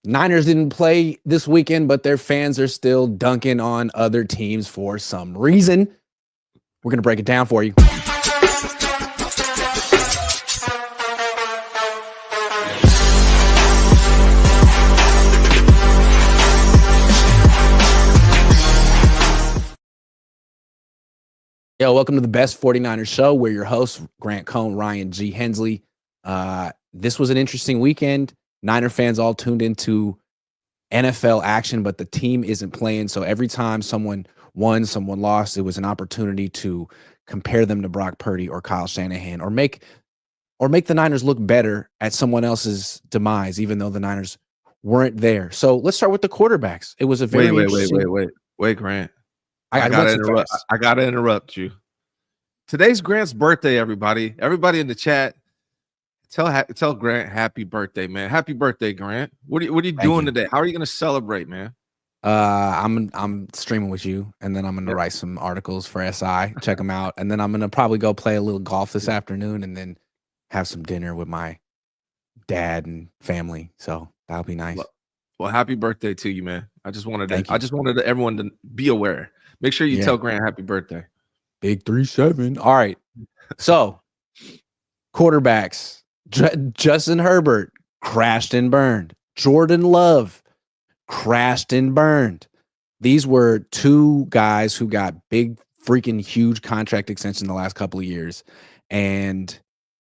Niners didn't play this weekend, but their fans are still dunking on other teams for some reason. We're going to break it down for you. Yo, welcome to the Best 49ers Show. We're your hosts, Grant Cohn, Ryan G. Hensley. This was an interesting weekend. Niner fans all tuned into NFL action, but the team isn't playing. So every time someone won, someone lost, it was an opportunity to compare them to Brock Purdy or Kyle Shanahan or make the Niners look better at someone else's demise, even though the Niners weren't there. So let's start with the quarterbacks. It was a very Wait, Grant. I gotta interrupt you. Today's Grant's birthday, everybody. Everybody in the chat, tell Grant happy birthday, man. Happy birthday, Grant. What are you doing today? How are you gonna celebrate, man? I'm streaming with you, and then I'm gonna write some articles for SI, check them out, and then I'm gonna probably go play a little golf this afternoon, and then have some dinner with my dad and family. So that'll be nice. Well, happy birthday to you, man. I just wanted everyone to be aware. Make sure you tell Grant happy birthday. Big 3-7. All right. So quarterbacks, Justin Herbert crashed and burned. Jordan Love crashed and burned. These were two guys who got big, freaking huge contract extension the last couple of years, and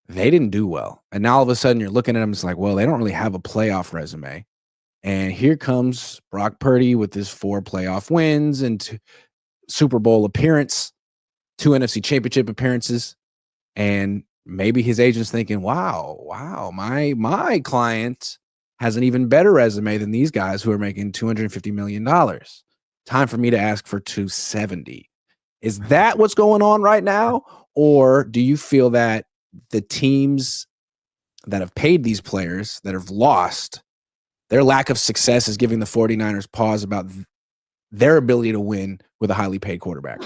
they didn't do well. And now all of a sudden you're looking at them, it's like, well, they don't really have a playoff resume. And here comes Brock Purdy with his 4 playoff wins and Super Bowl appearance, 2 NFC Championship appearances, and maybe his agent's thinking, wow, my client has an even better resume than these guys who are making $250 million. Time for me to ask for 270. Is that what's going on right now? Or do you feel that the teams that have paid these players that have lost, their lack of success is giving the 49ers pause about their ability to win with a highly paid quarterback?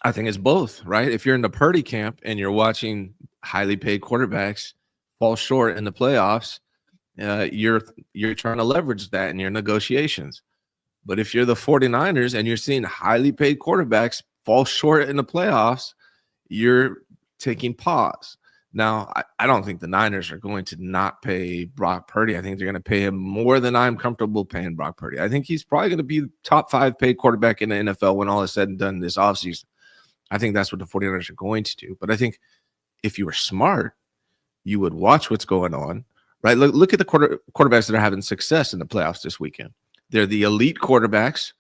I think it's both, right? If you're in the Purdy camp and you're watching highly paid quarterbacks fall short in the playoffs, you're trying to leverage that in your negotiations. But if you're the 49ers and you're seeing highly paid quarterbacks fall short in the playoffs, you're taking pause. Now, I don't think the Niners are going to not pay Brock Purdy. I think they're going to pay him more than I'm comfortable paying Brock Purdy. I think he's probably going to be top 5 paid quarterback in the NFL when all is said and done this offseason. I think that's what the 49ers are going to do. But I think if you were smart, you would watch what's going on, right? Look at the quarterbacks that are having success in the playoffs this weekend. They're the elite quarterbacks,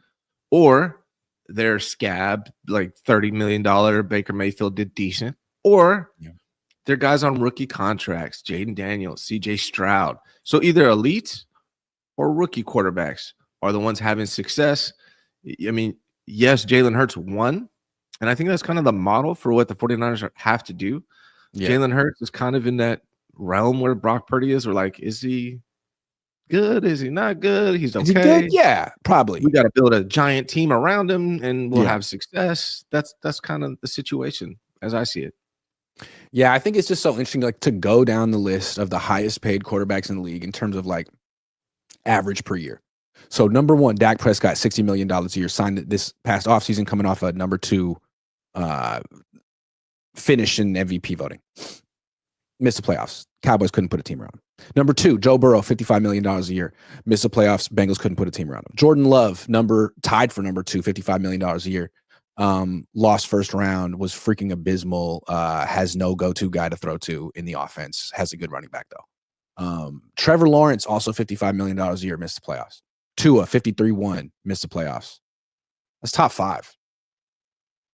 or they're scab, like $30 million. Baker Mayfield did decent, or they're guys on rookie contracts, Jaden Daniels, CJ Stroud. So either elite or rookie quarterbacks are the ones having success. I mean, yes, Jalen Hurts won, and I think that's kind of the model for what the 49ers have to do. Yeah. Jalen Hurts is kind of in that realm where Brock Purdy is. We're like, is he good? Is he not good? He's okay. Is he good? Yeah, probably. We got to build a giant team around him, and we'll have success. That's kind of the situation as I see it. Yeah, I think it's just so interesting, like, to go down the list of the highest paid quarterbacks in the league in terms of like average per year. So number 1, Dak Prescott, $60 million a year, signed this past offseason, coming off a number 2 finish in MVP voting. Missed the playoffs. Cowboys couldn't put a team around him. Number 2, Joe Burrow, $55 million a year. Missed the playoffs. Bengals couldn't put a team around him. Jordan Love, tied for number 2, $55 million a year. Lost first round, was freaking abysmal, has no go-to guy to throw to in the offense, has a good running back though. Trevor Lawrence, also $55 million a year, missed the playoffs. Tua, 53-1, missed the playoffs. That's top 5.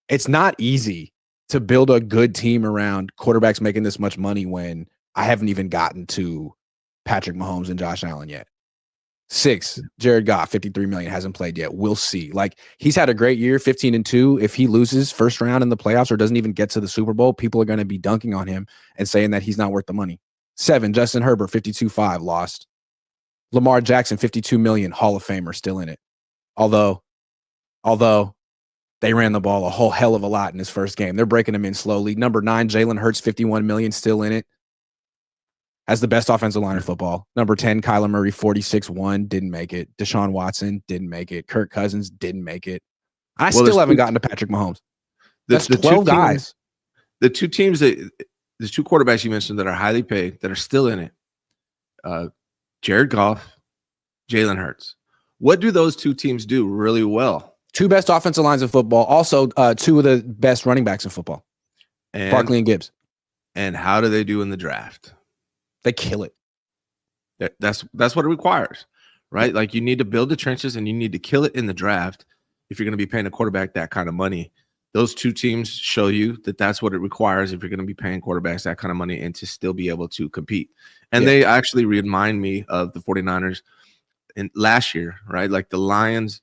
It's not easy to build a good team around quarterbacks making this much money when I haven't even gotten to Patrick Mahomes and Josh Allen yet. 6, Jared Goff, $53 million, hasn't played yet. We'll see. Like, he's had a great year, 15-2. If he loses first round in the playoffs or doesn't even get to the Super Bowl, people are going to be dunking on him and saying that he's not worth the money. 7, Justin Herbert, 52-5, lost. Lamar Jackson, $52 million, Hall of Famer, still in it. Although they ran the ball a whole hell of a lot in his first game. They're breaking him in slowly. Number 9, Jalen Hurts, $51 million, still in it. Has the best offensive line in football. Number 10, Kyler Murray, 46-1, didn't make it. Deshaun Watson didn't make it. Kirk Cousins didn't make it. I still haven't gotten to Patrick Mahomes. That's 12 guys. The two quarterbacks you mentioned that are highly paid, that are still in it, Jared Goff, Jalen Hurts. What do those two teams do really well? Two best offensive lines in football. Also, two of the best running backs in football. Barkley and Gibbs. And how do they do in the draft? They kill it. That's what it requires, right? Like, you need to build the trenches and you need to kill it in the draft if you're going to be paying a quarterback that kind of money. Those two teams show you that that's what it requires if you're going to be paying quarterbacks that kind of money and to still be able to compete. And they actually remind me of the 49ers in last year, right? Like the Lions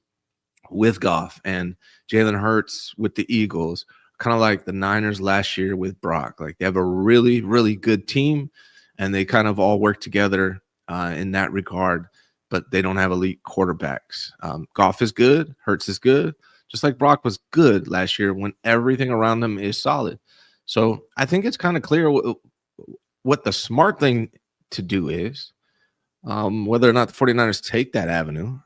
with Goff and Jalen Hurts with the Eagles, kind of like the Niners last year with Brock. Like, they have a really, really good team, and they kind of all work together in that regard, but they don't have elite quarterbacks. Goff is good. Hurts is good. Just like Brock was good last year when everything around them is solid. So I think it's kind of clear what the smart thing to do is. Whether or not the 49ers take that avenue,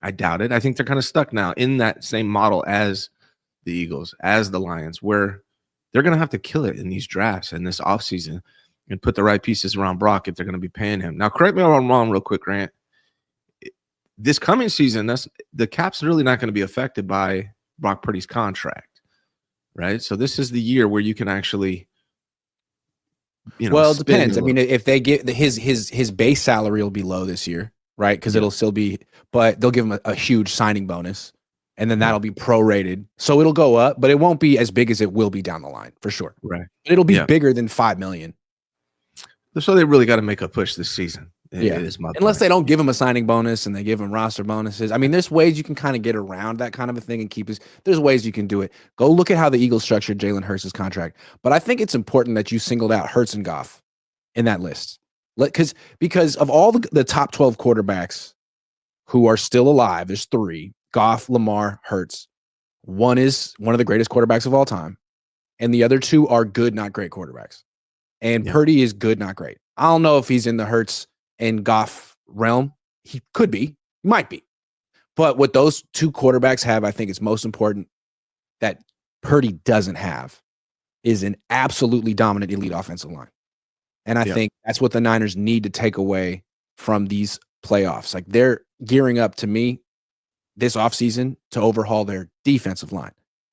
I doubt it. I think they're kind of stuck now in that same model as the Eagles, as the Lions, where they're going to have to kill it in these drafts and this offseason and put the right pieces around Brock if they're going to be paying him. Now, correct me if I'm wrong real quick, Grant. This coming season, the cap's really not going to be affected by Brock Purdy's contract, right? So this is the year where you can actually, well, it depends. I mean, if they get his base salary will be low this year, right? Because it'll still be, but they'll give him a huge signing bonus, and then that'll be prorated, so it'll go up, but it won't be as big as it will be down the line for sure. Right? It'll be bigger than $5 million. So they really got to make a push this season. Unless they don't give him a signing bonus and they give him roster bonuses. I mean, there's ways you can kind of get around that kind of a thing and keep his. There's ways you can do it. Go look at how the Eagles structured Jalen Hurts' contract. But I think it's important that you singled out Hurts and Goff in that list, because of all the top 12 quarterbacks who are still alive, there's 3: Goff, Lamar, Hurts. One is one of the greatest quarterbacks of all time, and the other 2 are good, not great quarterbacks. And Purdy is good, not great. I don't know if he's in the Hurts and Goff realm. He could be, might be. But what those 2 quarterbacks have, I think it's most important that Purdy doesn't have, is an absolutely dominant elite offensive line. And I think that's what the Niners need to take away from these playoffs. Like, they're gearing up, to me, this offseason to overhaul their defensive line,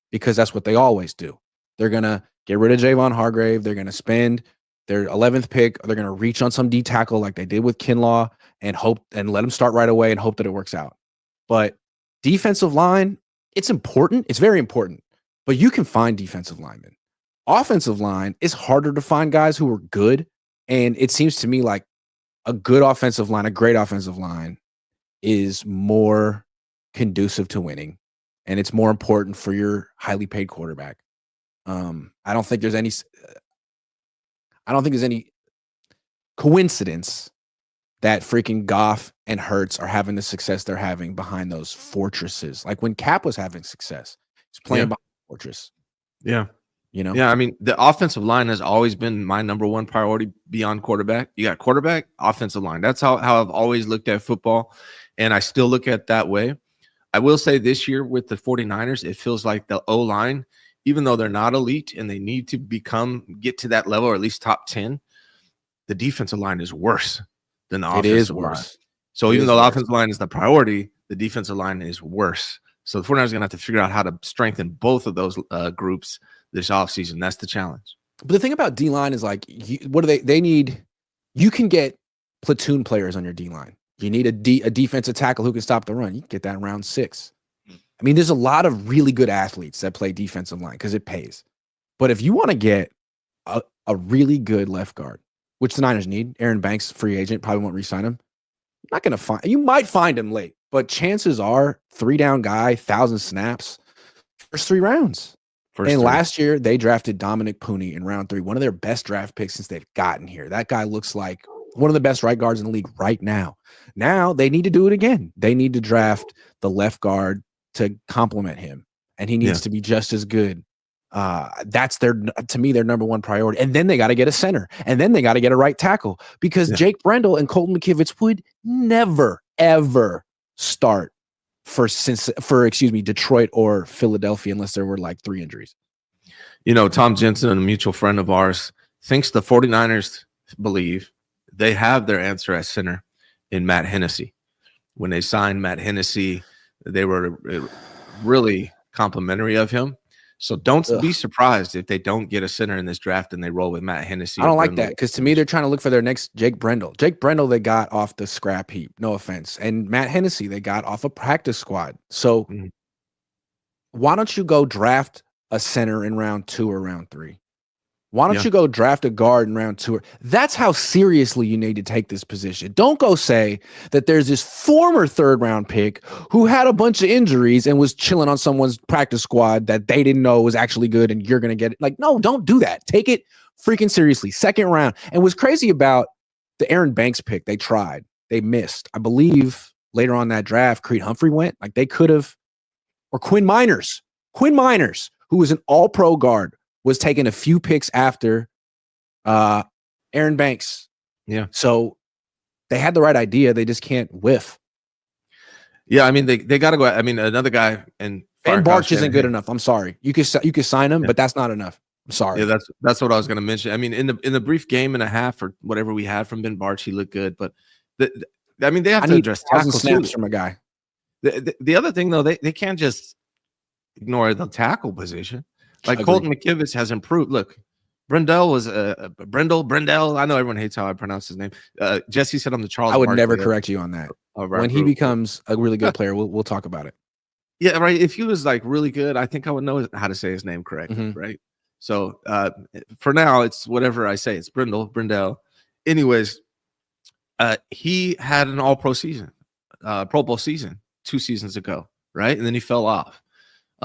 because that's what they always do. They're going to get rid of Javon Hargrave. They're going to spend their 11th pick. They're going to reach on some D tackle like they did with Kinlaw and hope and let him start right away and hope that it works out. But defensive line, it's important. It's very important. But you can find defensive linemen. Offensive line is harder to find guys who are good. And it seems to me like a good offensive line, a great offensive line, is more conducive to winning. And it's more important for your highly paid quarterback. I don't think there's any coincidence that freaking Goff and Hurts are having the success they're having behind those fortresses. Like when Cap was having success, he's playing behind the fortress. Yeah. Yeah, I mean, the offensive line has always been my number one priority beyond quarterback. You got quarterback, offensive line. That's how I've always looked at football, and I still look at it that way. I will say this year with the 49ers, it feels like the O-line, even though they're not elite and they need to get to that level, or at least top 10, the defensive line is worse than the offensive line. So even though the offensive line is the priority, the defensive line is worse. So the 49ers are going to have to figure out how to strengthen both of those groups this offseason. That's the challenge. But the thing about D-line is like, what do they need? You can get platoon players on your D-line. You need a defensive tackle who can stop the run. You can get that in round 6. I mean, there's a lot of really good athletes that play defensive line because it pays. But if you want to get a really good left guard, which the Niners need, Aaron Banks, free agent, probably won't re-sign him. Not going to find, you might find him late, but chances are 3-down guy, 1,000 snaps, first 3 rounds. Last year, they drafted Dominic Pooney in round 3, one of their best draft picks since they've gotten here. That guy looks like one of the best right guards in the league right now. Now they need to do it again. They need to draft the left guard to complement him, and he needs to be just as good That's to me, their number one priority. And then they got to get a center, and then they got to get a right tackle, because Jake Brendel and Colton McKivitz would never, ever start for Detroit or Philadelphia unless there were like 3 injuries. Tom Jensen, a mutual friend of ours, thinks the 49ers believe they have their answer at center in Matt Hennessy. When they signed Matt Hennessy, they were really complimentary of him. So don't be surprised if they don't get a center in this draft and they roll with Matt Hennessy. I don't like that, because to me, they're trying to look for their next Jake Brendel. Jake Brendel, they got off the scrap heap. No offense. And Matt Hennessy, they got off a practice squad. So why don't you go draft a center in round 2 or round 3? Why don't you go draft a guard in round 2? That's how seriously you need to take this position. Don't go say that there's this former 3rd round pick who had a bunch of injuries and was chilling on someone's practice squad that they didn't know was actually good, and you're going to get it. Like, no, don't do that. Take it freaking seriously. 2nd round. And what's crazy about the Aaron Banks pick, they tried. They missed. I believe later on that draft, Creed Humphrey went. Like, they could have. Or Quinn Miners, who was an all-pro guard, was taking a few picks after Aaron Banks. Yeah. So they had the right idea. They just can't whiff. Yeah, I mean, they got to go. I mean, another guy and Barch isn't good enough. I'm sorry. You could sign him, but that's not enough. I'm sorry. Yeah, that's what I was going to mention. I mean, in the brief game and a half or whatever we had from Ben Barch, he looked good. But they have to address tackle snaps from a guy. The other thing though, they can't just ignore the tackle position. Like Colton McKivitz has improved. Look, Brendel was Brendel. I know everyone hates how I pronounce his name. Jesse said I'm the Charles. I would never correct you on that. When he becomes a really good player, we'll talk about it. Yeah, right. If he was like really good, I think I would know how to say his name correctly, right? So for now, it's whatever I say. It's Brendel. Anyways, he had an All-Pro season, Pro Bowl season 2 seasons ago, right? And then he fell off.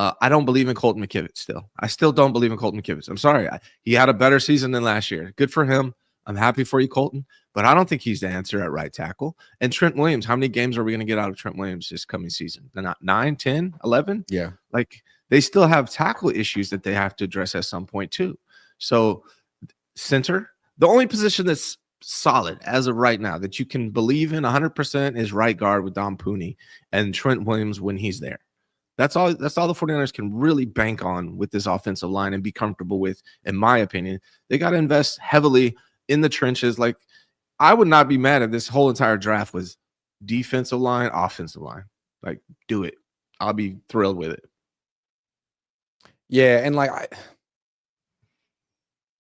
I don't believe in Colton McKivitz still. I still don't believe in Colton McKivitz. I'm sorry. He had a better season than last year. Good for him. I'm happy for you, Colton. But I don't think he's the answer at right tackle. And Trent Williams, how many games are we going to get out of Trent Williams this coming season? They're not 9, 10, 11? Yeah. Like, they still have tackle issues that they have to address at some point too. So center, the only position that's solid as of right now that you can believe in 100% is right guard with Dom Pooney and Trent Williams when he's there. That's all the 49ers can really bank on with this offensive line and be comfortable with, in my opinion. They got to invest heavily in the trenches. Like, I would not be mad if this whole entire draft was defensive line, offensive line. Like, do it. I'll be thrilled with it. Yeah, and like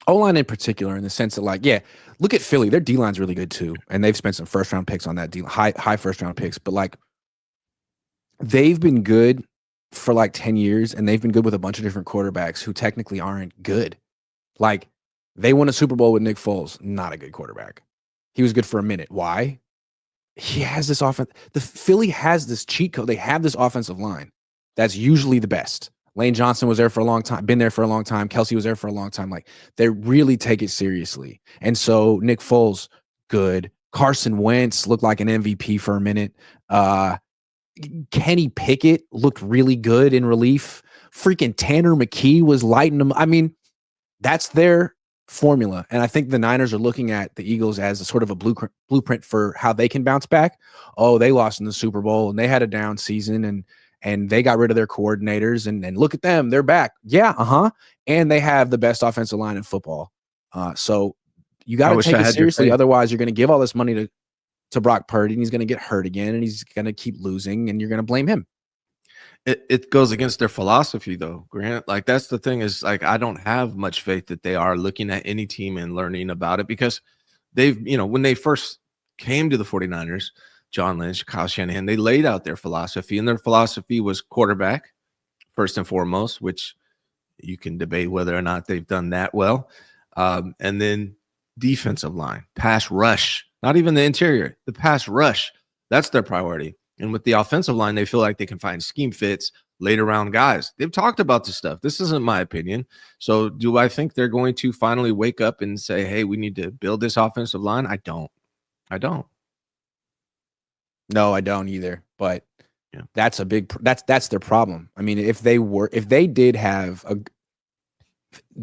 O-line in particular, in the sense that, like, yeah, look at Philly. Their D-line's really good too, and they've spent some first-round picks on that D, high first-round picks. But like, they've been good for like 10 years, and they've been good with a bunch of different quarterbacks who technically aren't good. Like, they won a Super Bowl with Nick Foles, not a good quarterback. He was good for a minute. Why? He has this offense. The Philly has this cheat code. They have this offensive line that's usually the best. Lane Johnson was there for a long time, been there for a long time. Kelsey was there for a long time. Like, they really take it seriously. And so Nick Foles, good. Carson Wentz looked like an MVP for a minute. Kenny Pickett looked really good in relief. Freaking Tanner McKee was lighting them. I mean, that's their formula. And I think the Niners are looking at the Eagles as a sort of a blueprint for how they can bounce back. Oh, they lost in the Super Bowl and they had a down season and they got rid of their coordinators and look at them. They're back. Yeah. And they have the best offensive line in football. So you got to take it seriously. Otherwise, you're going to give all this money to Brock Purdy, and he's going to get hurt again, and he's going to keep losing, and you're going to blame him. It goes against their philosophy, though, Grant. Like, that's the thing is, like, I don't have much faith that they are looking at any team and learning about it, because they've, when they first came to the 49ers, John Lynch, Kyle Shanahan, they laid out their philosophy, and their philosophy was quarterback, first and foremost, which you can debate whether or not they've done that well. And then defensive line, pass rush. Not even the interior, the pass rush. That's their priority. And with the offensive line, they feel like they can find scheme fits, later round guys. They've talked about this stuff. This isn't my opinion. So do I think they're going to finally wake up and say, hey, we need to build this offensive line? I don't. No, I don't either. But that's a big, that's their problem. I mean, if they did have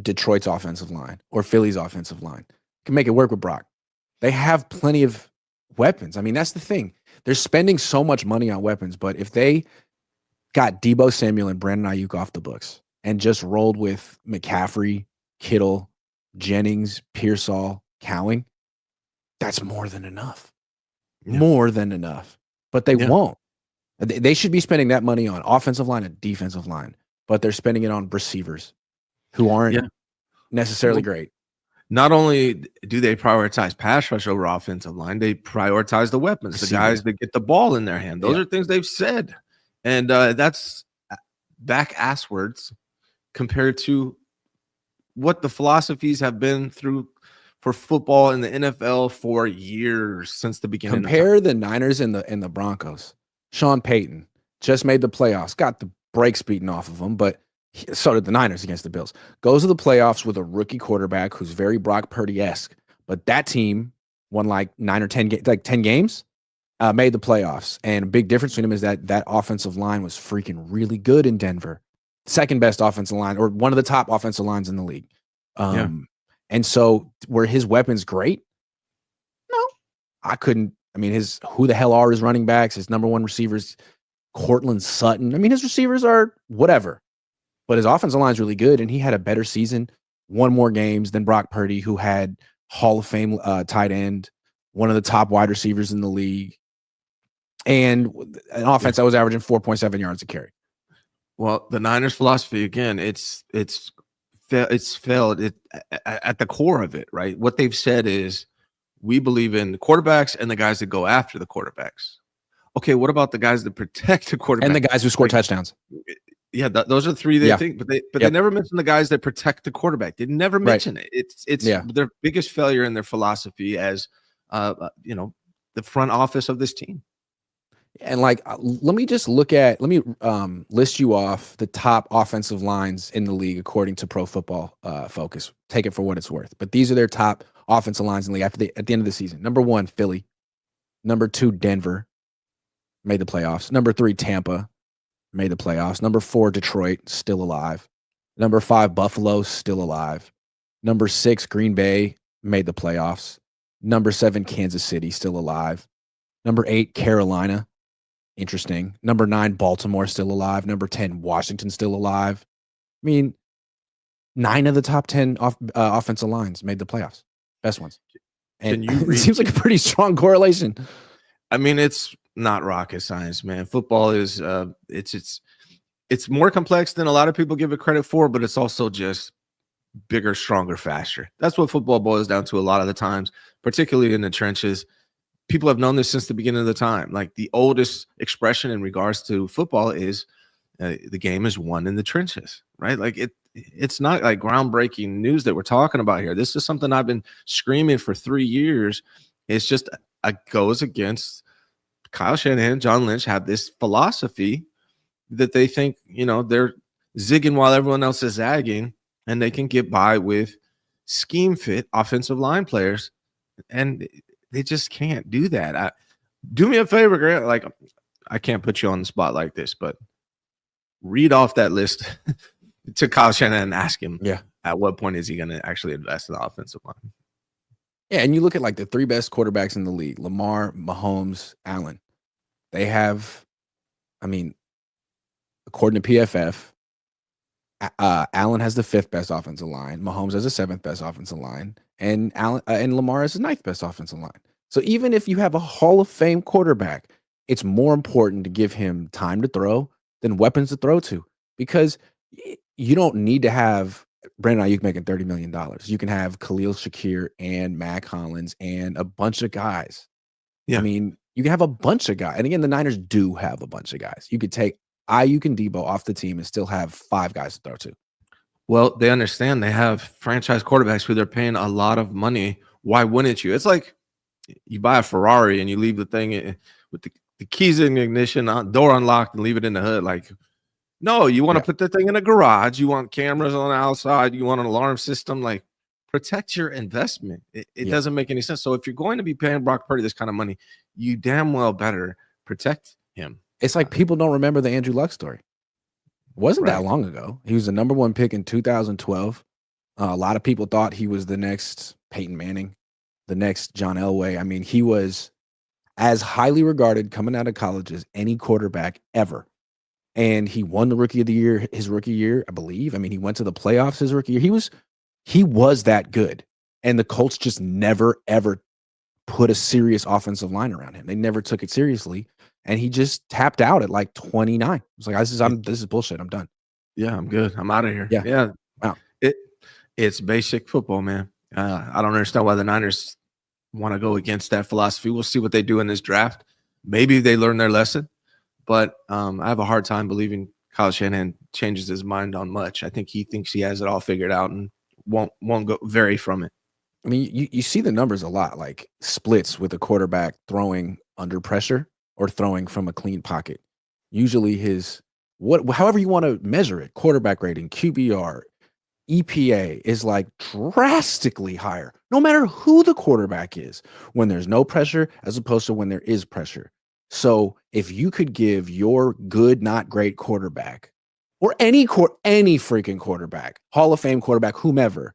Detroit's offensive line or Philly's offensive line. Can make it work with Brock. They have plenty of weapons. I mean, that's the thing. They're spending so much money on weapons, but if they got Deebo Samuel and Brandon Ayuk off the books and just rolled with McCaffrey, Kittle, Jennings, Pearsall, Cowing, that's more than enough. Yeah. More than enough. But they won't. They should be spending that money on offensive line and defensive line, but they're spending it on receivers who aren't necessarily great. Not only do they prioritize pass rush over offensive line, they prioritize the weapons, the guys that get the ball in their hand. Those are things they've said. And that's back-ass words compared to what the philosophies have been through for football in the NFL for years since the beginning. Compare the Niners and the Broncos. Sean Payton just made the playoffs, got the brakes beaten off of him, but so did the Niners against the Bills. Goes to the playoffs with a rookie quarterback who's very Brock Purdy-esque, but that team won like 9 or 10 games, made the playoffs. And a big difference between them is that offensive line was freaking really good in Denver. Second best offensive line, or one of the top offensive lines in the league. And so were his weapons great? No, I couldn't. I mean, who the hell are his running backs? His number one receivers, Cortland Sutton. I mean, his receivers are whatever. But his offensive line is really good, and he had a better season, won more games than Brock Purdy, who had Hall of Fame tight end, one of the top wide receivers in the league, and an offense that was averaging 4.7 yards a carry. Well, the Niners' philosophy, again, it's failed at the core of it, right? What they've said is, we believe in the quarterbacks and the guys that go after the quarterbacks. Okay, what about the guys that protect the quarterback? And the guys who score touchdowns. Yeah, those are three they think, but they never mention the guys that protect the quarterback. They never mention it. It's their biggest failure in their philosophy as the front office of this team. And let me list you off the top offensive lines in the league according to Pro Football Focus. Take it for what it's worth. But these are their top offensive lines in the league at the end of the season. Number 1, Philly. Number 2, Denver. Made the playoffs. Number 3, Tampa. Made the playoffs. Number 4, Detroit, still alive. Number 5, Buffalo, still alive. Number 6, Green Bay, made the playoffs. Number 7, Kansas City, still alive. Number 8, Carolina, interesting. Number 9, Baltimore, still alive. Number 10, Washington, still alive. I mean, 9 of the top 10 offensive lines made the playoffs. Best ones. And it seems like a pretty strong correlation. I mean, it's not rocket science, man. Football is it's more complex than a lot of people give it credit for, but it's also just bigger, stronger, faster. That's what football boils down to a lot of the times, particularly in the trenches. People have known this since the beginning of the time. Like, the oldest expression in regards to football is the game is won in the trenches, right? Like, it's not like groundbreaking news that we're talking about here. This is something I've been screaming for 3 years. It's just goes against Kyle Shanahan, John Lynch have this philosophy that they think, they're zigging while everyone else is zagging, and they can get by with scheme fit offensive line players, and they just can't do that. Do me a favor, Grant. Like, I can't put you on the spot like this, but read off that list to Kyle Shanahan and ask him, at what point is he going to actually invest in the offensive line? Yeah, and you look at the 3 best quarterbacks in the league, Lamar, Mahomes, Allen. They have, according to PFF, Allen has the 5th best offensive line. Mahomes has the 7th best offensive line, and Lamar has the 9th best offensive line. So even if you have a Hall of Fame quarterback, it's more important to give him time to throw than weapons to throw to, because you don't need to have Brandon Ayuk making $30 million. You can have Khalil Shakir and Mac Hollins and a bunch of guys. Yeah. I mean, you can have a bunch of guys. And again, the Niners do have a bunch of guys. You could take Ayuk and Deebo off the team and still have 5 guys to throw to. Well, they understand they have franchise quarterbacks who they're paying a lot of money. Why wouldn't you? It's like you buy a Ferrari and you leave the thing with the keys in the ignition, door unlocked, and leave it in the hood. Like, no, you want to put the thing in a garage. You want cameras on the outside. You want an alarm system. Like, protect your investment. It doesn't make any sense. So if you're going to be paying Brock Purdy this kind of money, you damn well better protect him. It's like people don't remember the Andrew Luck story. It wasn't that long ago. He was the number 1 pick in 2012. A lot of people thought he was the next Peyton Manning, the next John Elway. I mean, he was as highly regarded coming out of college as any quarterback ever. And he won the rookie of the year his rookie year, I believe. I mean, he went to the playoffs his rookie year. He was that good. And the Colts just never, ever put a serious offensive line around him. They never took it seriously. And he just tapped out at like 29. It's like, this is bullshit. I'm done. Yeah, I'm good. I'm out of here. Yeah. Yeah. Wow. It's basic football, man. I don't understand why the Niners want to go against that philosophy. We'll see what they do in this draft. Maybe they learn their lesson, but I have a hard time believing Kyle Shanahan changes his mind on much. I think he thinks he has it all figured out and won't go vary from it. I mean, you see the numbers a lot, like splits with a quarterback throwing under pressure or throwing from a clean pocket. Usually however you want to measure it, quarterback rating, QBR, EPA is like drastically higher, no matter who the quarterback is, when there's no pressure as opposed to when there is pressure. So if you could give your good, not great quarterback, or any freaking quarterback, Hall of Fame quarterback, whomever,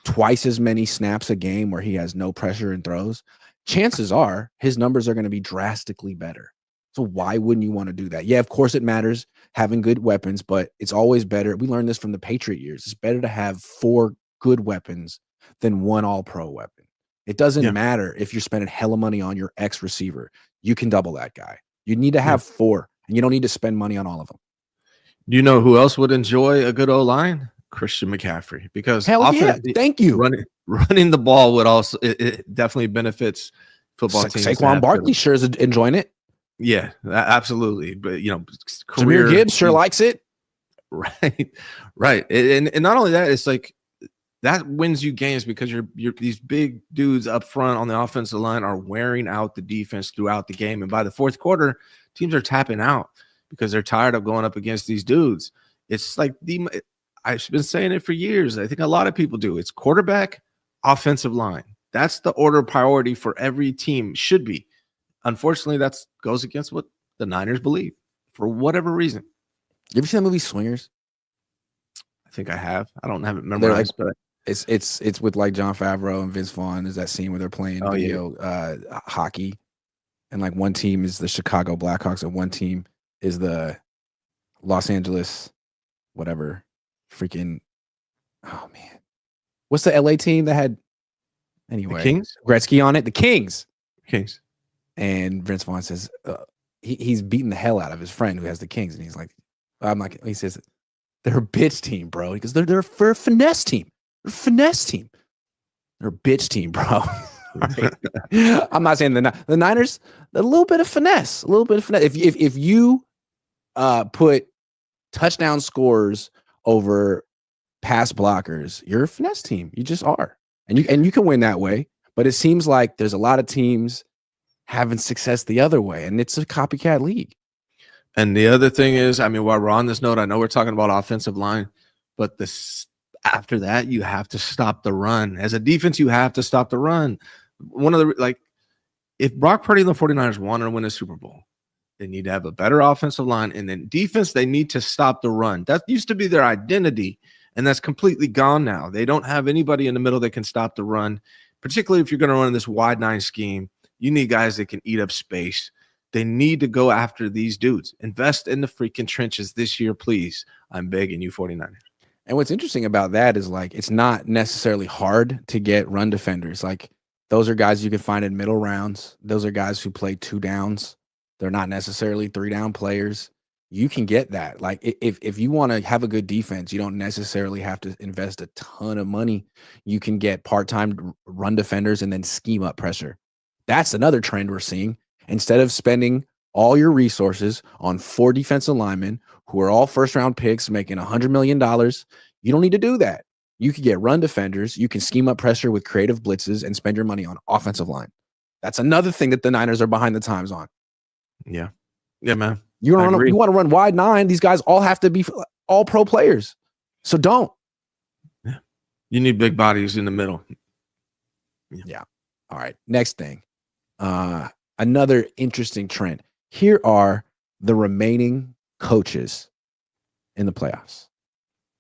twice as many snaps a game where he has no pressure and throws, chances are his numbers are going to be drastically better. So why wouldn't you want to do that? Yeah, of course it matters having good weapons, but it's always better. We learned this from the Patriot years. It's better to have 4 good weapons than 1 all-pro weapon. It doesn't matter if you're spending hella money on your X receiver. You can double that guy. You need to have 4, and you don't need to spend money on all of them. Do you know who else would enjoy a good O-line? Christian McCaffrey, because thank you. Running the ball would also it definitely benefits football teams. Saquon Barkley sure is enjoying it. Yeah, absolutely. But career Jahmyr Gibbs sure likes it. Right. And not only that, it's like that wins you games because you're these big dudes up front on the offensive line are wearing out the defense throughout the game. And by the fourth quarter, teams are tapping out because they're tired of going up against these dudes. It's like I've been saying it for years. I think a lot of people do. It's quarterback, offensive line. That's the order of priority for every team should be. Unfortunately, that goes against what the Niners believe for whatever reason. You ever seen that movie Swingers? I think I have. I don't have it memorized, but it's with like Jon Favreau and Vince Vaughn. There's that scene where they're playing hockey, and like one team is the Chicago Blackhawks and one team is the Los Angeles, whatever, freaking. Oh man, what's the LA team that had? Anyway, the Kings? Gretzky on it. The Kings. And Vince Vaughn says he's beating the hell out of his friend who has the Kings, and he's like, he says they're a bitch team, bro. Because they're a finesse team. They're a finesse team. They're a bitch team, bro. Right. I'm not saying the Niners, a little bit of finesse, If you put touchdown scores over pass blockers, you're a finesse team. You just are, and you can win that way. But it seems like there's a lot of teams having success the other way, and it's a copycat league. And the other thing is, I mean, while we're on this note, I know we're talking about offensive line, but after that, you have to stop the run. As a defense, you have to stop the run. If Brock Purdy and the 49ers want to win a Super Bowl, they need to have a better offensive line. And then defense, they need to stop the run. That used to be their identity, and that's completely gone now. They don't have anybody in the middle that can stop the run, particularly if you're going to run this wide 9 scheme. You need guys that can eat up space. They need to go after these dudes. Invest in the freaking trenches this year, please. I'm begging you, 49ers. And what's interesting about that is like it's not necessarily hard to get run defenders. Like those are guys you can find in middle rounds. Those are guys who play 2 downs. They're not necessarily 3-down players. You can get that. Like if you want to have a good defense, you don't necessarily have to invest a ton of money. You can get part-time run defenders and then scheme up pressure. That's another trend we're seeing. Instead of spending all your resources on 4 defensive linemen who are all first-round picks making $100 million, you don't need to do that. You can get run defenders. You can scheme up pressure with creative blitzes and spend your money on offensive line. That's another thing that the Niners are behind the times on. Yeah, man. You want to run wide 9. These guys all have to be all pro players. So don't. Yeah. You need big bodies in the middle. Yeah. All right. Next thing. Another interesting trend. Here are the remaining coaches in the playoffs.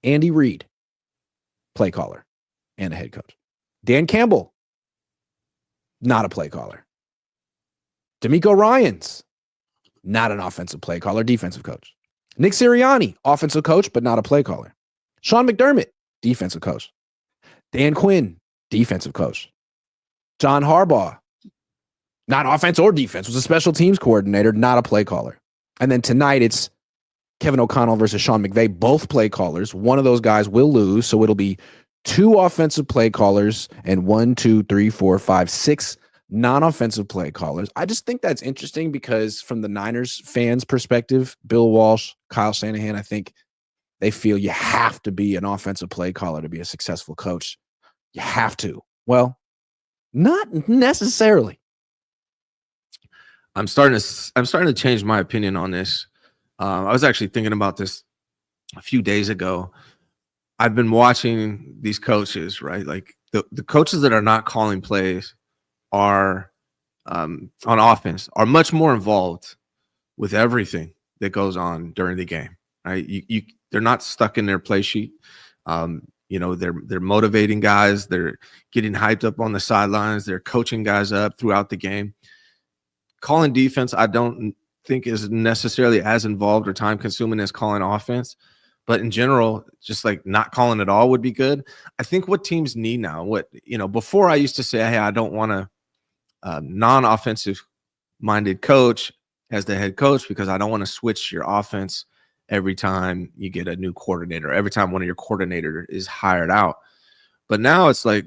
Andy Reid, play caller and a head coach. Dan Campbell, not a play caller. D'Amico Ryans, not an offensive play caller, defensive coach. Nick Sirianni, offensive coach, but not a play caller. Sean McDermott, defensive coach. Dan Quinn, defensive coach. John Harbaugh, not offense or defense, was a special teams coordinator, not a play caller. And then tonight it's Kevin O'Connell versus Sean McVay, both play callers. One of those guys will lose, so it'll be 2 offensive play callers and 6 non-offensive play callers. I just think that's interesting because from the Niners fans' perspective, Bill Walsh, Kyle Shanahan, I think they feel you have to be an offensive play caller to be a successful coach. You have to. Well, not necessarily. I'm starting to change my opinion on this. I was actually thinking about this a few days ago. I've been watching these coaches, right? Like the coaches that are not calling plays are on offense are much more involved with everything that goes on during the game, right? They're not stuck in their play sheet. They're motivating guys. They're getting hyped up on the sidelines. They're coaching guys up throughout the game. Calling defense, I don't think is necessarily as involved or time consuming as calling offense. But in general, just like not calling at all would be good. I think what teams need now, before I used to say, hey, I don't want a non-offensive minded coach as the head coach because I don't want to switch your offense every time you get a new coordinator, every time one of your coordinator is hired out. But now it's like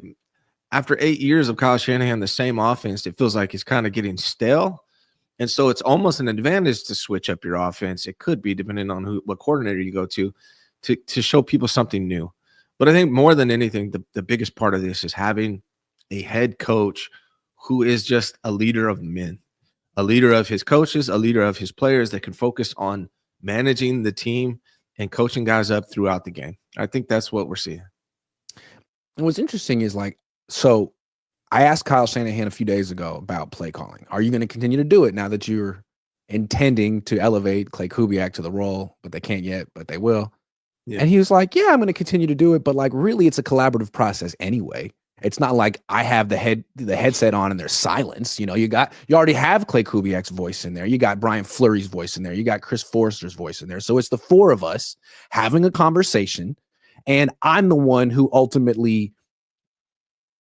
after 8 years of Kyle Shanahan, the same offense, it feels like it's kind of getting stale. And so it's almost an advantage to switch up your offense. It could be, depending on what coordinator you go to show people something new. But I think more than anything, the biggest part of this is having a head coach who is just a leader of men, a leader of his coaches, a leader of his players that can focus on managing the team and coaching guys up throughout the game. I think that's what we're seeing. And what's interesting is so I asked Kyle Shanahan a few days ago about play calling. Are you going to continue to do it now that you're intending to elevate Clay Kubiak to the role, but they can't yet, but they will? Yeah. And he was like, yeah, I'm going to continue to do it. But really, it's a collaborative process anyway. It's not like I have the headset on and there's silence. You already have Clay Kubiak's voice in there. You got Brian Fleury's voice in there. You got Chris Forrester's voice in there. So it's the 4 of us having a conversation. And I'm the one who ultimately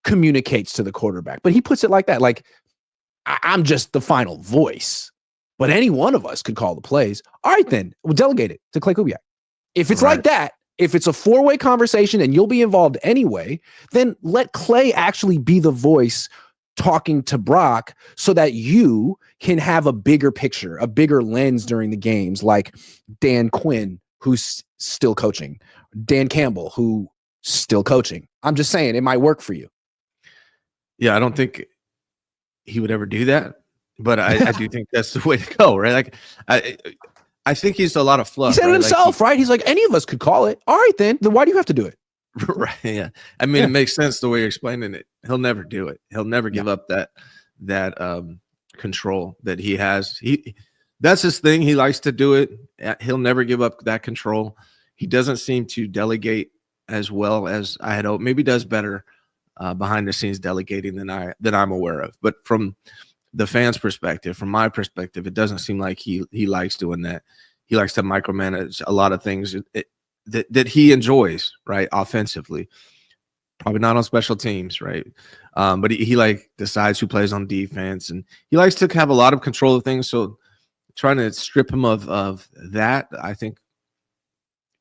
communicates to the quarterback. But he puts it like that. Like, I'm just the final voice. But any one of us could call the plays. All right, then we'll delegate it to Clay Kubiak. If it's like that, if it's a 4-way conversation and you'll be involved anyway, then let Clay actually be the voice talking to Brock so that you can have a bigger picture, a bigger lens during the games, like Dan Quinn, who's still coaching, Dan Campbell, who's still coaching. I'm just saying it might work for you. Yeah, I don't think he would ever do that, but I do think that's the way to go, right? Like, I think he's a lot of fluff. He said it himself, right? He's like, any of us could call it. All right, then why do you have to do it? Right. Yeah. I mean, It makes sense the way you're explaining it. He'll never do it. He'll never give up that control that he has. That's his thing. He likes to do it. He'll never give up that control. He doesn't seem to delegate as well as I had hoped. Maybe does better behind the scenes delegating than I'm aware of. But from the fans' perspective, from my perspective, it doesn't seem like he likes doing that. He likes to micromanage a lot of things that he enjoys, right? Offensively, probably not on special teams, right? But he decides who plays on defense, and he likes to have a lot of control of things. So trying to strip him of that, I think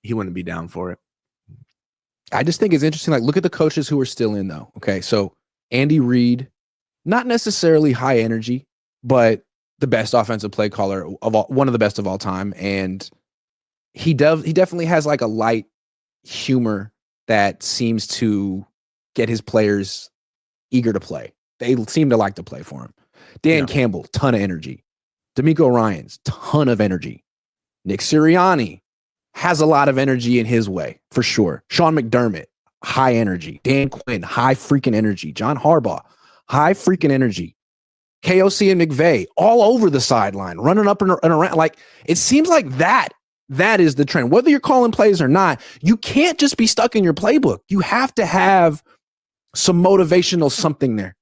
he wouldn't be down for it. I just think it's interesting. Like, look at the coaches who are still in, though. Okay, so Andy Reid, not necessarily high energy, but the best offensive play caller one of the best of all time, and he definitely has like a light humor that seems to get his players eager to play. They seem to like to play for him. Dan Campbell, ton of energy. D'Amico Ryans, ton of energy. Nick Sirianni has a lot of energy in his way, for sure. Sean McDermott, high energy. Dan Quinn, high freaking energy. John Harbaugh, high freaking energy. KOC and McVay, all over the sideline, running up and around. Like, it seems like That is the trend. Whether you're calling plays or not, you can't just be stuck in your playbook. You have to have some motivational something there.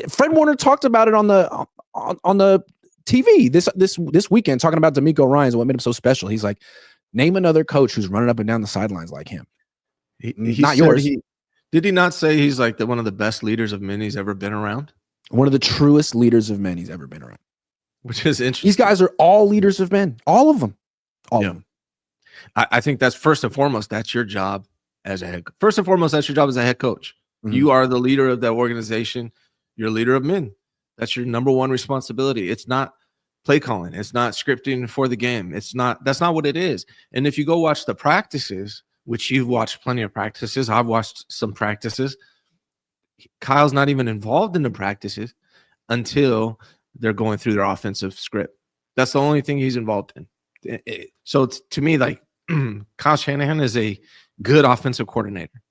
Fred Warner talked about it on the TV this weekend, talking about D'Amico Ryans and what made him so special. He's like, name another coach who's running up and down the sidelines like him. He not yours. Did he not say he's like one of the best leaders of men he's ever been around? One of the truest leaders of men he's ever been around. Which is interesting. These guys are all leaders of men. All of them. All of them. I think that's first and foremost, that's your job as a head. First and foremost, that's your job as a head coach. Mm-hmm. You are the leader of that organization. You're a leader of men. That's your number one responsibility. It's not play calling. It's not scripting for the game. That's not what it is. And if you go watch the practices, which you've watched plenty of practices, I've watched some practices, Kyle's not even involved in the practices until they're going through their offensive script. That's the only thing he's involved in. So it's, to me, like, Kyle Shanahan is a good offensive coordinator,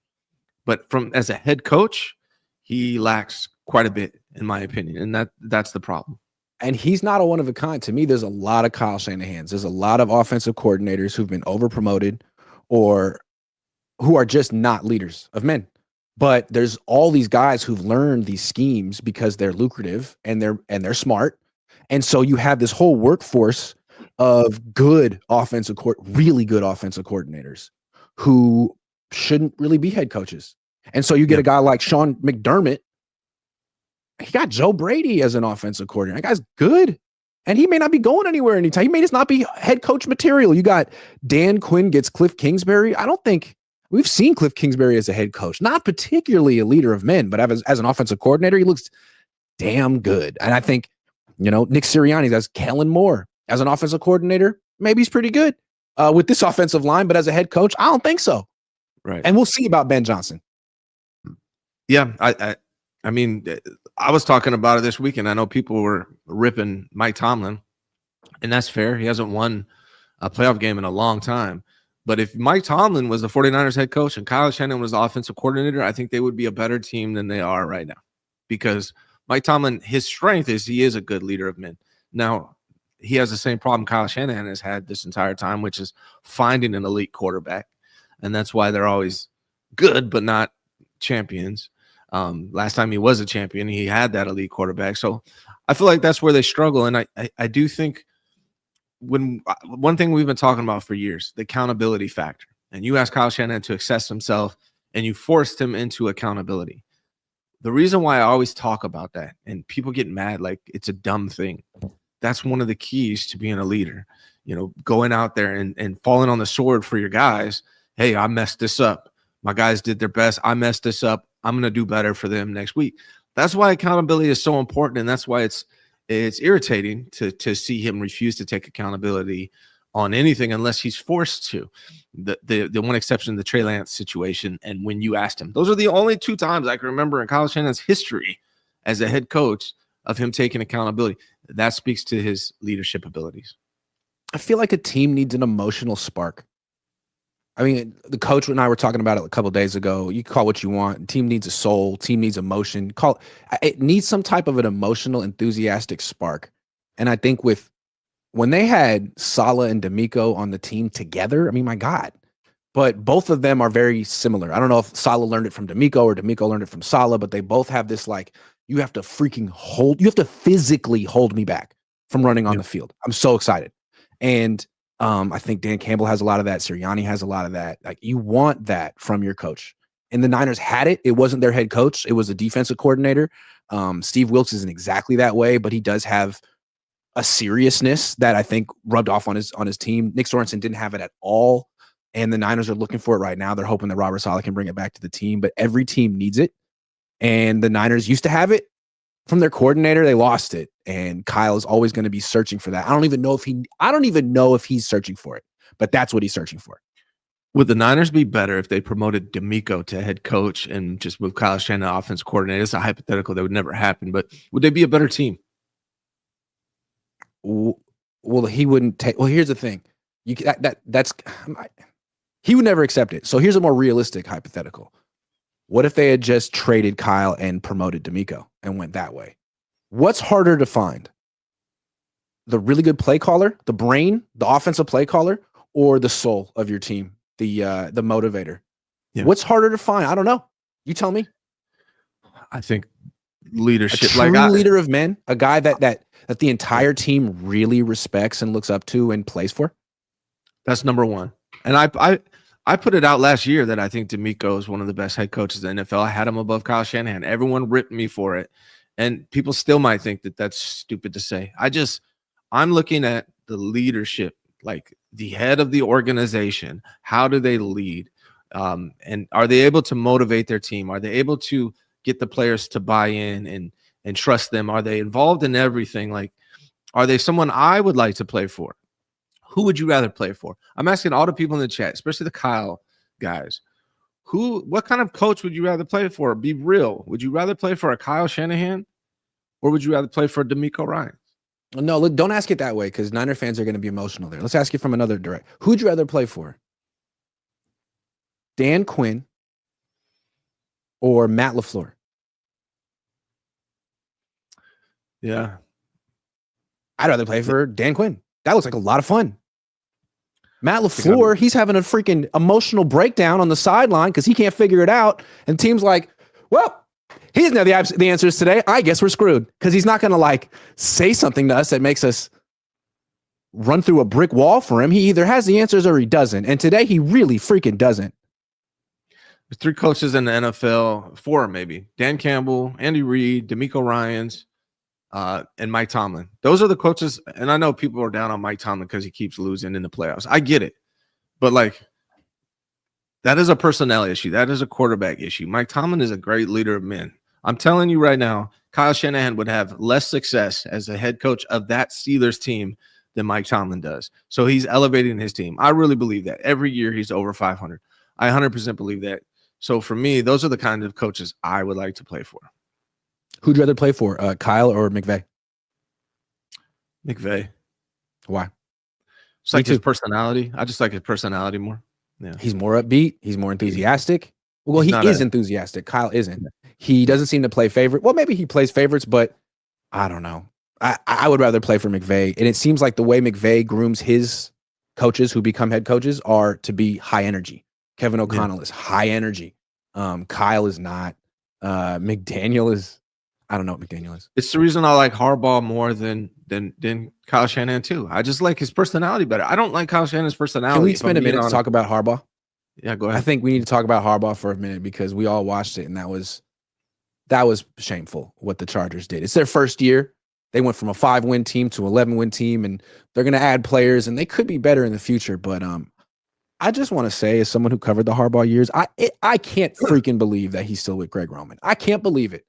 but as a head coach, he lacks quite a bit, in my opinion, and that's the problem. And he's not a one of a kind. To me, there's a lot of Kyle Shanahans. There's a lot of offensive coordinators who've been over promoted or who are just not leaders of men. But there's all these guys who've learned these schemes because they're lucrative and they're smart. And so you have this whole workforce of really good offensive coordinators who shouldn't really be head coaches. And so you get a guy like Sean McDermott. He got Joe Brady as an offensive coordinator. That guy's good. And he may not be going anywhere anytime. He may just not be head coach material. You got Dan Quinn gets Cliff Kingsbury. I don't think we've seen Cliff Kingsbury as a head coach, not particularly a leader of men, but as an offensive coordinator, he looks damn good. And I think, Nick Sirianni has Kellen Moore as an offensive coordinator. Maybe he's pretty good with this offensive line, but as a head coach, I don't think so. Right. And we'll see about Ben Johnson. Yeah. I mean, I was talking about it this weekend. I know people were ripping Mike Tomlin, and that's fair. He hasn't won a playoff game in a long time. But if Mike Tomlin was the 49ers head coach and Kyle Shanahan was the offensive coordinator, I think they would be a better team than they are right now. Because Mike Tomlin, his strength is he is a good leader of men. Now, he has the same problem Kyle Shanahan has had this entire time, which is finding an elite quarterback. And that's why they're always good, but not champions. Last time he was a champion, he had that elite quarterback. So I feel like that's where they struggle. And I do think one thing we've been talking about for years, the accountability factor. And you asked Kyle Shanahan to assess himself and you forced him into accountability. The reason why I always talk about that and people get mad like it's a dumb thing. That's one of the keys to being a leader, going out there and falling on the sword for your guys. Hey, I messed this up. My guys did their best. I messed this up. I'm going to do better for them next week. That's why accountability is so important. And that's why it's irritating to see him refuse to take accountability on anything unless he's forced to. The one exception, the Trey Lance situation. And when you asked him, those are the only two times I can remember in Kyle Shanahan's history as a head coach of him taking accountability. That speaks to his leadership abilities. I feel like a team needs an emotional spark. I mean, the coach and I were talking about it a couple of days ago. You can call it what you want. Team needs a soul. Team needs emotion. It needs some type of an emotional, enthusiastic spark. And I think when they had Saleh and D'Amico on the team together, I mean, my God. But both of them are very similar. I don't know if Saleh learned it from D'Amico or D'Amico learned it from Saleh, but they both have this you have to physically hold me back from running on the field. I'm so excited. And I think Dan Campbell has a lot of that. Sirianni has a lot of that. Like, you want that from your coach. And the Niners had it. It wasn't their head coach. It was a defensive coordinator. Steve Wilks isn't exactly that way, but he does have a seriousness that I think rubbed off on his team. Nick Sorensen didn't have it at all. And the Niners are looking for it right now. They're hoping that Robert Saleh can bring it back to the team, but every team needs it. And the Niners used to have it from their coordinator. They lost it. And Kyle is always going to be searching for that. I don't even know if he's searching for it, but that's what he's searching for. Would the Niners be better if they promoted D'Amico to head coach and just moved Kyle Shanahan to offense coordinator? It's a hypothetical that would never happen, but would they be a better team? Well, he wouldn't take. Well, here's the thing. He would never accept it. So here's a more realistic hypothetical. What if they had just traded Kyle and promoted D'Amico and went that way? What's harder to find? The really good play caller, the brain, the offensive play caller, or the soul of your team, the motivator? Yeah. What's harder to find? I don't know. You tell me. I think A leadership, true like leader of men, a guy that the entire team really respects and looks up to and plays for. that's number one. And I put it out last year that I think D'Amico is one of the best head coaches in the NFL. I had him above Kyle Shanahan. Everyone ripped me for it, and people still might think that that's stupid to say. I'm looking at the leadership, like the head of the organization. How do they lead? And are they able to motivate their team? Are they able to get the players to buy in and trust them? Are they involved in everything? Like, are they someone I would like to play for? Who would you rather play for? I'm asking all the people in the chat, especially the Kyle guys. What kind of coach would you rather play for? Be real. Would you rather play for a Kyle Shanahan, or would you rather play for D'Amico Ryan? No, look, don't ask it that way because Niner fans are going to be emotional there. Let's ask you from another direct. Who'd you rather play for? Dan Quinn or Matt LaFleur? Yeah. I'd rather play for Dan Quinn. That looks like a lot of fun. Matt LaFleur, he's having a freaking emotional breakdown on the sideline because he can't figure it out. And team's like, well, he doesn't have the answers today. I guess we're screwed because he's not going to like say something to us that makes us run through a brick wall for him. He either has the answers or he doesn't. And today he really freaking doesn't. There's 3 coaches in the NFL, 4 maybe. Dan Campbell, Andy Reid, D'Amico Ryans, and Mike Tomlin. Those are the coaches. And I know people are down on Mike Tomlin because he keeps losing in the playoffs. I get it. But like, that is a personnel issue. That is a quarterback issue. Mike Tomlin is a great leader of men. I'm telling you right now, Kyle Shanahan would have less success as a head coach of that Steelers team than Mike Tomlin does. So he's elevating his team. I really believe that. Every year he's over 500. I 100% believe that. So for me, those are the kind of coaches I would like to play for. Who'd you rather play for, Kyle or McVay? McVay. Why? It's like his personality. I just like his personality more. Yeah. He's more upbeat. He's more enthusiastic. Well, he is enthusiastic. Kyle isn't. He doesn't seem to play favorite. Well, maybe he plays favorites, but I don't know. I would rather play for McVay. And it seems like the way McVay grooms his coaches who become head coaches are to be high energy. Kevin O'Connell is high energy. Kyle is not. McDaniel is. I don't know what McDaniel is. It's the reason I like Harbaugh more than Kyle Shanahan too. I just like his personality better. I don't like Kyle Shanahan's personality. Can we spend a minute to talk about Harbaugh? Yeah, go ahead. I think we need to talk about Harbaugh for a minute because we all watched it and that was shameful what the Chargers did. It's their first year. They went from a 5-win team to 11-win team, and they're going to add players, and they could be better in the future. But I just want to say, as someone who covered the Harbaugh years, I can't freaking believe that he's still with Greg Roman. I can't believe it.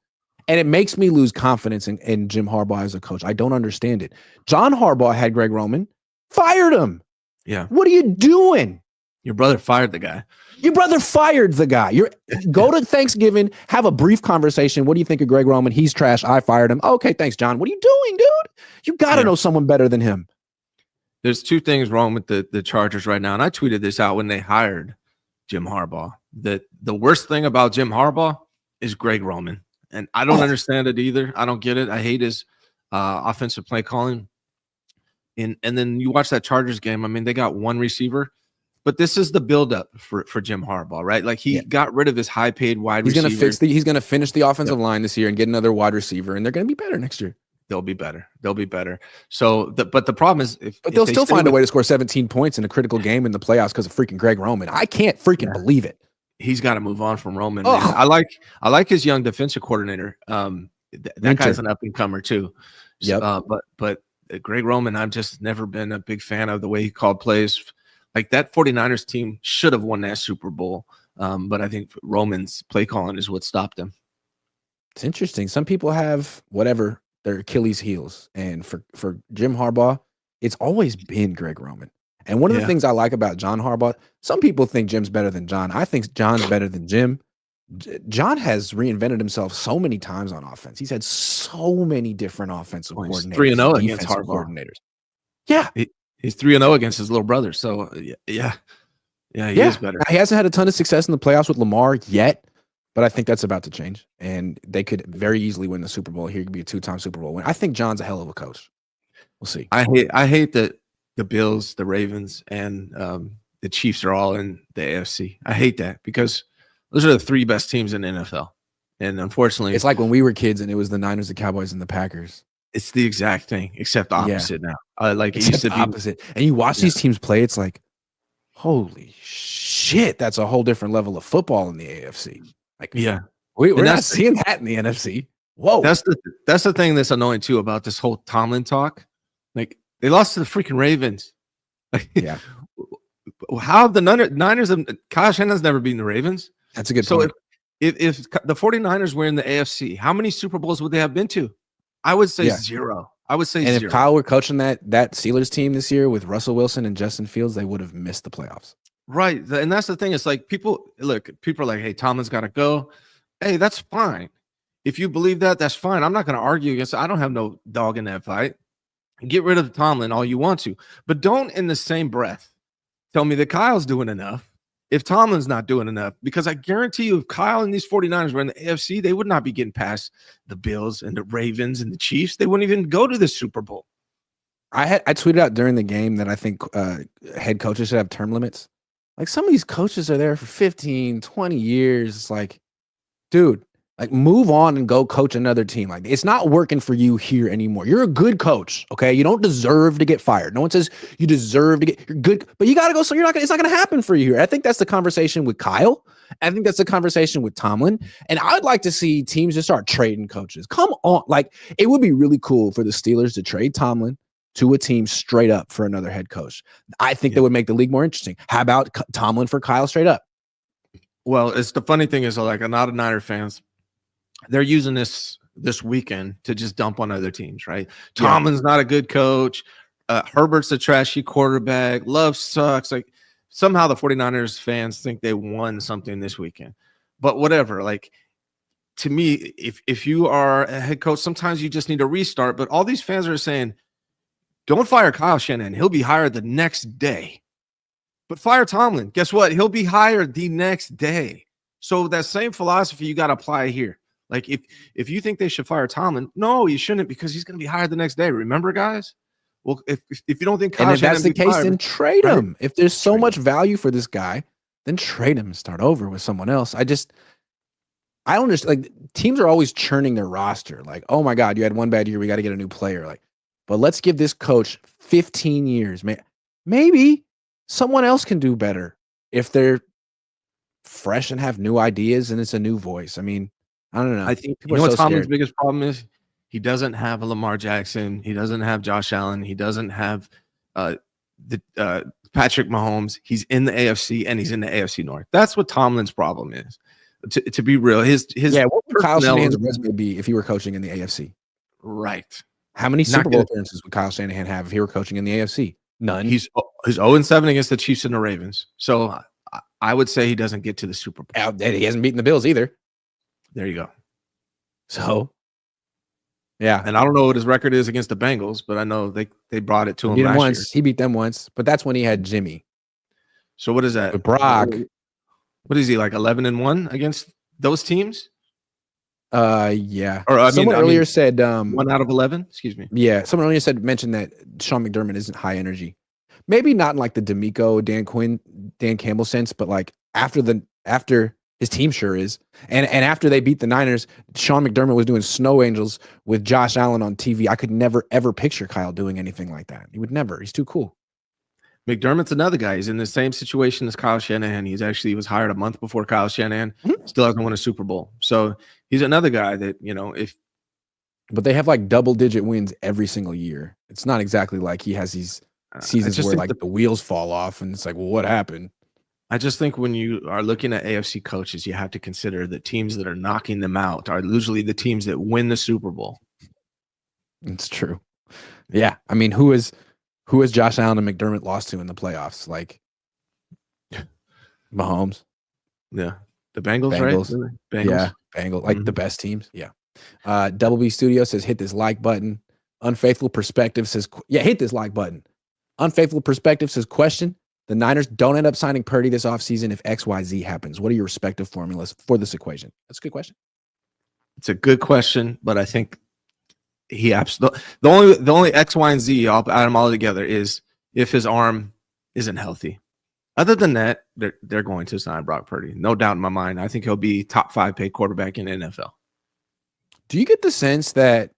And it makes me lose confidence in Jim Harbaugh as a coach. I don't understand it. John Harbaugh had Greg Roman, fired him. Yeah. What are you doing? Your brother fired the guy. Your brother fired the guy. Go to Thanksgiving, have a brief conversation. What do you think of Greg Roman? He's trash. I fired him. Okay, thanks, John. What are you doing, dude? You got to know someone better than him. There's 2 things wrong with the Chargers right now, and I tweeted this out when they hired Jim Harbaugh. That the worst thing about Jim Harbaugh is Greg Roman. And I don't understand it either. I don't get it. I hate his offensive play calling. And then you watch that Chargers game. I mean, they got 1 receiver, but this is the buildup for Jim Harbaugh, right? Like he got rid of his high-paid wide receiver. He's going to finish the offensive line this year and get another wide receiver, and they're going to be better next year. They'll be better. So, but the problem is, they'll still find a way to score 17 points in a critical game in the playoffs because of freaking Greg Roman. I can't freaking believe it. He's got to move on from Roman. Man. I like his young defensive coordinator. That guy's an up and comer too. Yep. But Greg Roman, I've just never been a big fan of the way he called plays. Like that 49ers team should have won that Super Bowl. But I think Roman's play calling is what stopped them. It's interesting. Some people have whatever their Achilles heels, and for Jim Harbaugh, it's always been Greg Roman. And one of the things I like about John Harbaugh, some people think Jim's better than John. I think John's better than Jim. John has reinvented himself so many times on offense. He's had so many different offensive coordinators. 3-0 against Harbaugh. Coordinators. Yeah. He's 3-0 against his little brother. So, yeah, he is better. He hasn't had a ton of success in the playoffs with Lamar yet, but I think that's about to change. And they could very easily win the Super Bowl. He could be a 2-time Super Bowl winner. I think John's a hell of a coach. We'll see. I hate that the Bills, the Ravens, and the Chiefs are all in the AFC. I hate that because those are the three best teams in the NFL. And unfortunately, It's like when we were kids and it was the Niners, the Cowboys, and the Packers. it's the exact thing, except opposite now. Like it Except used to be opposite. And you watch these teams play, it's like, holy shit, that's a whole different level of football in the AFC. Like, yeah. we're not seeing that in the NFC. Whoa. That's the thing that's annoying too about this whole Tomlin talk. Like they lost to the freaking Ravens. Yeah. How have the Niners Kyle Shanahan's never beaten the Ravens? That's a good point. If the 49ers were in the AFC, how many Super Bowls would they have been to? I would say zero. I would say and zero. If Kyle were coaching that Steelers team this year with Russell Wilson and Justin Fields, they would have missed the playoffs. Right. And that's the thing. It's like people are like, hey, Tomlin's got to go. Hey, that's fine. If you believe that, that's fine. I'm not going to argue against it. I don't have no dog in that fight. Get rid of Tomlin all you want to. But don't in the same breath tell me that Kyle's doing enough if Tomlin's not doing enough. Because I guarantee you, if Kyle and these 49ers were in the AFC, they would not be getting past the Bills and the Ravens and the Chiefs. They wouldn't even go to the Super Bowl. I tweeted out during the game that I think head coaches should have term limits. Like some of these coaches are there for 15, 20 years. It's like, dude, like move on and go coach another team. Like it's not working for you here anymore. You're a good coach, okay? You don't deserve to get fired. No one says you deserve to get. You're good, but you got to go. So it's not going to happen for you here. I think that's the conversation with Kyle. I think that's the conversation with Tomlin. And I'd like to see teams just start trading coaches. Come on, like it would be really cool for the Steelers to trade Tomlin to a team straight up for another head coach. I think that would make the league more interesting. How about Tomlin for Kyle straight up? Well, it's the funny thing is like a lot of Niner fans, they're using this weekend to just dump on other teams, right? Tomlin's not a good coach. Herbert's a trashy quarterback. Love sucks. Like somehow the 49ers fans think they won something this weekend. But whatever, like to me, if you are a head coach, sometimes you just need a restart. But all these fans are saying, don't fire Kyle Shanahan. He'll be hired the next day. But fire Tomlin. Guess what? He'll be hired the next day. So that same philosophy you got to apply here. Like if you think they should fire Tomlin, no, you shouldn't because he's going to be hired the next day. Remember, guys? Well, if you don't think Kyle and if that's the case, fired, then trade him. If there's so much value for this guy, then trade him and start over with someone else. I don't understand. Like teams are always churning their roster. Like, oh my God, you had one bad year. We got to get a new player. Like, but let's give this coach 15 years. Maybe someone else can do better if they're fresh and have new ideas and it's a new voice. I mean, I don't know. I think you know what Tomlin's biggest problem is? He doesn't have a Lamar Jackson. He doesn't have Josh Allen. He doesn't have the Patrick Mahomes. He's in the AFC and he's in the AFC North. That's what Tomlin's problem is. To be real, his what would Kyle Shanahan's resume be if he were coaching in the AFC? Right. How many Super Bowl appearances would Kyle Shanahan have if he were coaching in the AFC? None. He's 0-7 against the Chiefs and the Ravens. So I would say he doesn't get to the Super Bowl. He hasn't beaten the Bills either. There you go. So, yeah. And I don't know what his record is against the Bengals, but I know they brought it to him last year. He beat them once, but that's when he had Jimmy. So what is that? But Brock. What is he, like 11-1 against those teams? Yeah. Or someone earlier said 1 out of 11. Excuse me. Yeah, someone earlier mentioned that Sean McDermott isn't high energy. Maybe not in like the D'Amico, Dan Campbell sense, but like after his team sure is, and after they beat the Niners, Sean McDermott was doing snow angels with Josh Allen on TV. I could never ever picture Kyle doing anything like that. He would never. He's too cool. McDermott's another guy. He's in the same situation as Kyle Shanahan. He was hired a month before Kyle Shanahan. Still hasn't won a Super Bowl. So he's another guy that, but they have like double-digit wins every single year. It's not exactly like he has these seasons where like the wheels fall off and it's like, well, what happened? I just think when you are looking at AFC coaches, you have to consider that teams that are knocking them out are usually the teams that win the Super Bowl. It's true. Yeah. I mean, who is Josh Allen and McDermott lost to in the playoffs? Like Mahomes. Yeah. The Bengals. Right? Bengals. Yeah. Bengals. Like the best teams. Yeah. Double B Studio says, hit this like button. Unfaithful Perspective says, hit this like button. Unfaithful Perspective says, question. The Niners don't end up signing Purdy this offseason if XYZ happens. What are your respective formulas for this equation? That's a good question. It's a good question, but I think he absolutely the only X, Y, and Z, I'll add them all together, is if his arm isn't healthy. Other than that, they're going to sign Brock Purdy. No doubt in my mind. I think he'll be top 5 paid quarterback in the NFL. Do you get the sense that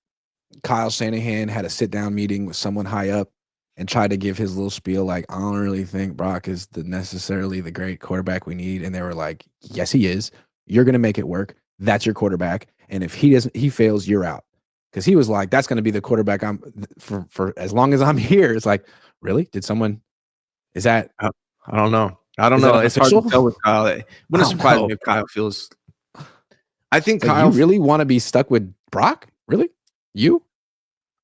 Kyle Shanahan had a sit-down meeting with someone high up and tried to give his little spiel like, I don't really think Brock is necessarily the great quarterback we need? And they were like, yes, he is. You're going to make it work. That's your quarterback. And if he fails, you're out. Because he was like, that's going to be the quarterback I'm for as long as I'm here. It's like, really? Is that? I don't know. It's hard to tell with Kyle. It wouldn't surprise me if Kyle feels. I think Kyle. You really want to be stuck with Brock? Really? You?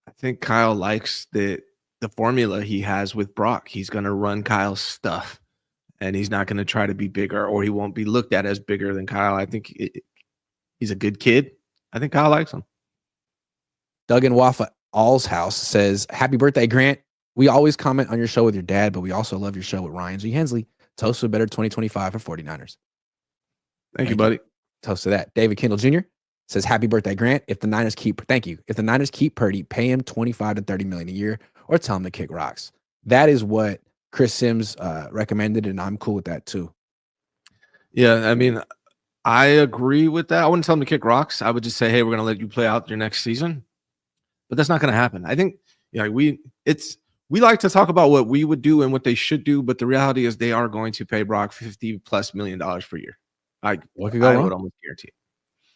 I think Kyle likes the formula he has with Brock. He's going to run Kyle's stuff, and he's not going to try to be bigger, or he won't be looked at as bigger than Kyle. I think he's a good kid. I think Kyle likes him. Doug in Wafa All's house says, happy birthday, Grant. We always comment on your show with your dad, but we also love your show with Ryan G. Hensley. Toast to a better 2025 for 49ers. Thank you, buddy. Toast to that. David Kendall Jr. says, happy birthday, Grant. If the Niners keep Purdy, pay him $25 to $30 million a year or tell him to kick rocks. That is what Chris Sims recommended, and I'm cool with that too. Yeah, I mean, I agree with that. I wouldn't tell him to kick rocks. I would just say, hey, we're going to let you play out your next season. But that's not going to happen. I think we like to talk about what we would do and what they should do, but the reality is they are going to pay Brock $50+ million per year. What could go wrong? Would almost guarantee it.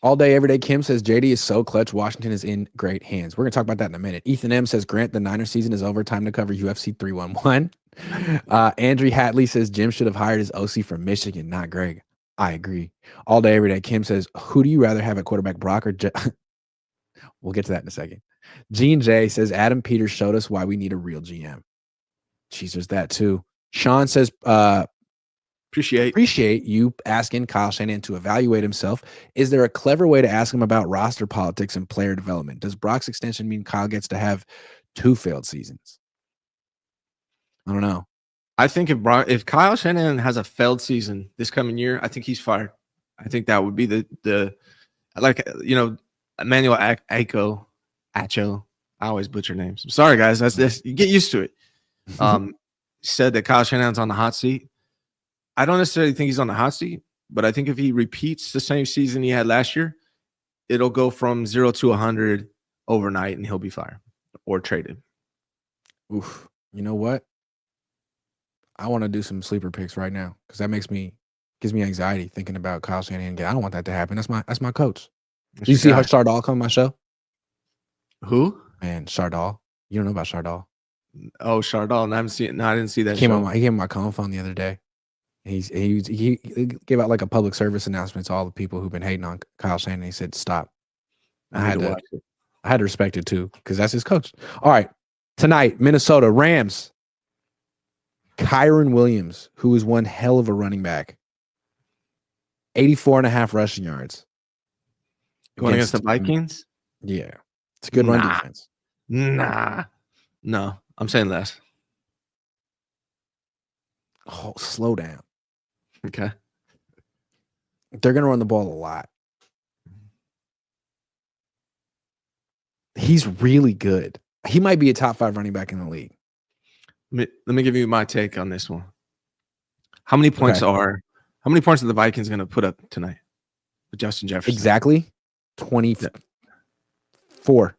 All day, every day. Kim says JD is so clutch. Washington is in great hands. We're going to talk about that in a minute. Ethan M says Grant, the Niners season is over. Time to cover UFC 311. Andrew Hatley says Jim should have hired his OC from Michigan, not Greg. I agree. All day, every day. Kim says, who do you rather have at quarterback, Brock or We'll get to that in a second. Gene J says Adam Peters showed us why we need a real GM. Jeez, there's that too. Sean says, appreciate you asking Kyle Shanahan to evaluate himself. Is there a clever way to ask him about roster politics and player development? Does Brock's extension mean Kyle gets to have 2 failed seasons? I don't know. I think if Kyle Shanahan has a failed season this coming year, I think he's fired. I think that would be the Emmanuel Acho. I always butcher names. I'm sorry, guys. That's this. You get used to it. Said that Kyle Shanahan's on the hot seat. I don't necessarily think he's on the hot seat, but I think if he repeats the same season he had last year, it'll go from 0 to 100 overnight, and he'll be fired or traded. Oof. You know what? I want to do some sleeper picks right now because that gives me anxiety thinking about Kyle Shanahan. I don't want that to happen. That's my coach. Did you see how Shardal come on my show? Who? Man, Shardal. You don't know about Shardal? Oh, Shardal. I didn't see that. He came on my call phone the other day. He gave out like a public service announcement to all the people who've been hating on Kyle Shanahan. He said, stop. I had to respect it too, because that's his coach. All right. Tonight, Minnesota Rams. Kyron Williams, who is one hell of a running back. 84.5 rushing yards. Going against the Vikings? Yeah. It's a good run defense. No, I'm saying less. Oh, slow down. Okay. They're going to run the ball a lot. He's really good. He might be a top 5 running back in the league. Let me give you my take on this one. How many points are the Vikings going to put up tonight with Justin Jefferson? Exactly 24,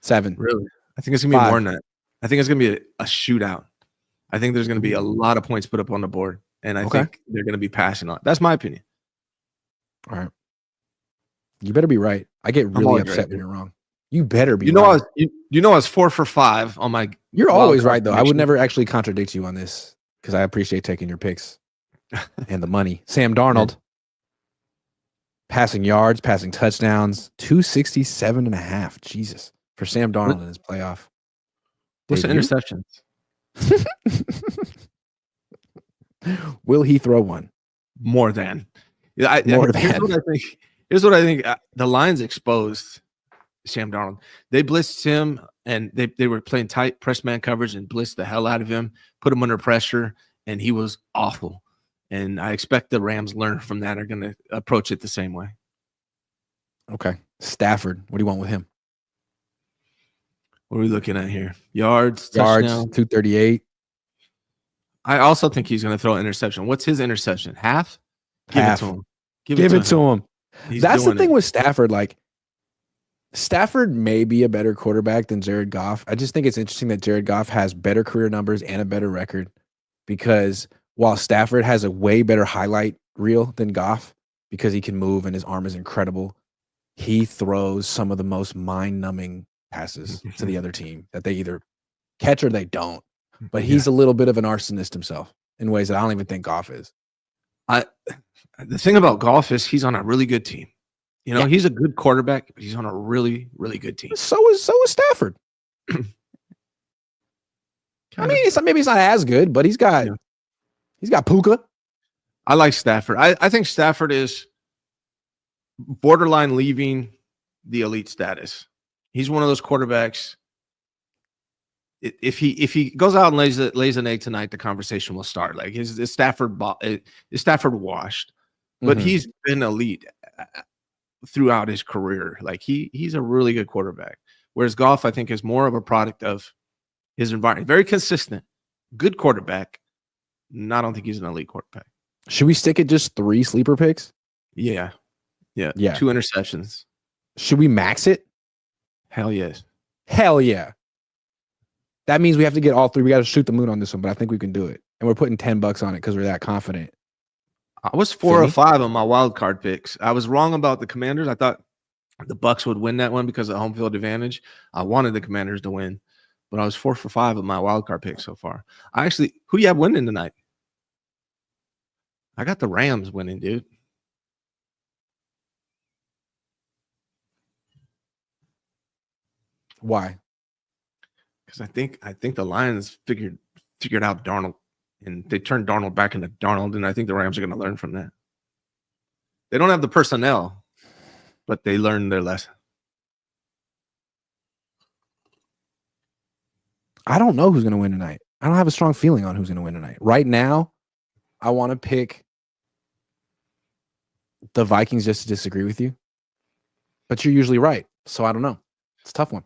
7. Really? I think it's going to be 5. More than that. I think it's going to be a shootout. I think there's going to be a lot of points put up on the board, and I think they're going to be passing on. That's my opinion. All right. You better be right. I get really upset when you're wrong. You better be right. I was 4 for 5 on my. You're always right, though. I would never actually contradict you on this because I appreciate taking your picks and the money. Sam Darnold, passing yards, passing touchdowns, 267.5. Jesus. For Sam Darnold in his playoff. What's the interceptions? Will he throw one? More than. Here's what I think. The line's exposed Sam Darnold. They blitzed him, and they were playing tight press man coverage and blitzed the hell out of him, put him under pressure, and he was awful. And I expect the Rams learn from that, are going to approach it the same way. Okay. Stafford, what do you want with him? What are we looking at here? Yards, 238. I also think he's going to throw an interception. What's his interception? Half? Give Half. it to him. Give it to him. He's That's the doing thing it. with Stafford. Like, Stafford may be a better quarterback than Jared Goff. I just think it's interesting that Jared Goff has better career numbers and a better record, because while Stafford has a way better highlight reel than Goff because he can move and his arm is incredible, he throws some of the most mind-numbing passes to the other team that they either catch or they don't. But he's a little bit of an arsonist himself in ways that I don't even think Goff is. The thing about Goff is he's on a really good team. You know, he's a good quarterback, but he's on a really, really good team. So is Stafford. I mean, maybe he's not as good, but he's got Puka. I like Stafford. I think Stafford is borderline leaving the elite status. He's one of those quarterbacks. If he goes out and lays an egg tonight, the conversation will start. Like, is Stafford washed? But he's been elite throughout his career. Like, he's a really good quarterback. Whereas Goff, I think, is more of a product of his environment. Very consistent, good quarterback. I don't think he's an elite quarterback. Should we stick at just 3 sleeper picks? Yeah. 2 interceptions. Should we max it? Hell yes. Hell yeah. That means we have to get all 3. We got to shoot the moon on this one, but I think we can do it. And we're putting $10 on it because we're that confident. I was 4 or 5 on my wild card picks. I was wrong about the Commanders. I thought the Bucs would win that one because of home field advantage. I wanted the Commanders to win, but I was 4 for 5 of my wild card picks so far. Who you have winning tonight? I got the Rams winning, dude. Why? Because I think the Lions figured out Darnold, and they turned Darnold back into Darnold, and I think the Rams are going to learn from that. They don't have the personnel, but they learned their lesson. I don't know who's going to win tonight. I don't have a strong feeling on who's going to win tonight. Right now, I want to pick the Vikings just to disagree with you. But you're usually right, so I don't know. It's a tough one.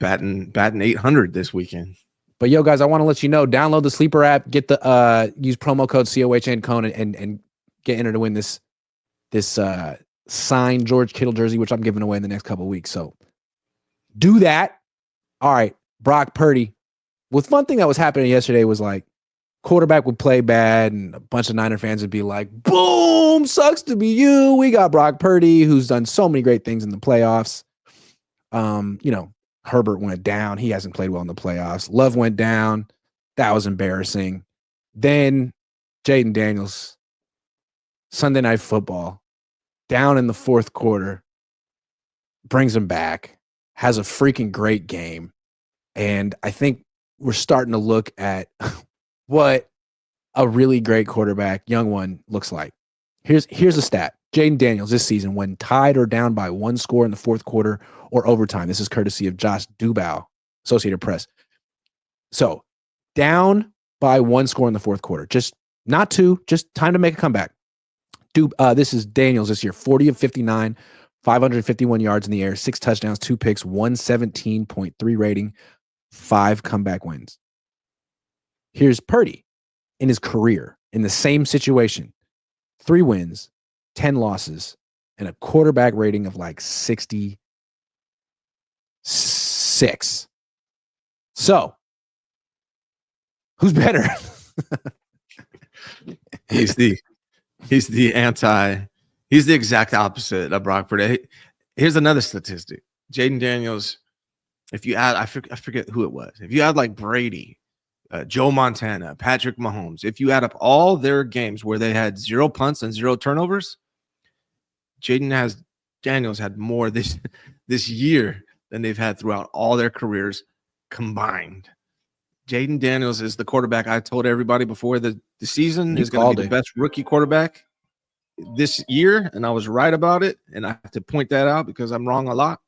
Batting 800 this weekend. But yo, guys, I want to let you know, download the Sleeper app, get the use promo code COHN Cohn and get entered to win this signed George Kittle jersey, which I'm giving away in the next couple of weeks. So do that. All right, Brock Purdy. With one thing that was happening yesterday was like quarterback would play bad and a bunch of Niner fans would be like, boom, sucks to be you. We got Brock Purdy, who's done so many great things in the playoffs. Herbert went down. He hasn't played well in the playoffs. Love went down. That was embarrassing. Then Jaden Daniels, Sunday Night Football, down in the fourth quarter, brings him back, has a freaking great game. And I think we're starting to look at what a really great quarterback, young one, looks like. Here's a stat. Jaden Daniels this season, when tied or down by 1 score in the fourth quarter or overtime, this is courtesy of Josh Dubow, Associated Press. So down by 1 score in the fourth quarter, just not 2, just time to make a comeback. This is Daniels this year, 40 of 59, 551 yards in the air, 6 touchdowns, 2 picks, 117.3 rating, 5 comeback wins. Here's Purdy in his career in the same situation, 3 wins, 10 losses, and a quarterback rating of like 66. So, who's better? He's the exact opposite of Brock Purdy. Here's another statistic. Jaden Daniels, if you add, I forget who it was. If you add like Brady, Joe Montana, Patrick Mahomes, if you add up all their games where they had 0 punts and 0 turnovers, Daniels had more this year than they've had throughout all their careers combined. Jaden Daniels is the quarterback I told everybody before the season is going to be the best rookie quarterback this year, and I was right about it, and I have to point that out because I'm wrong a lot.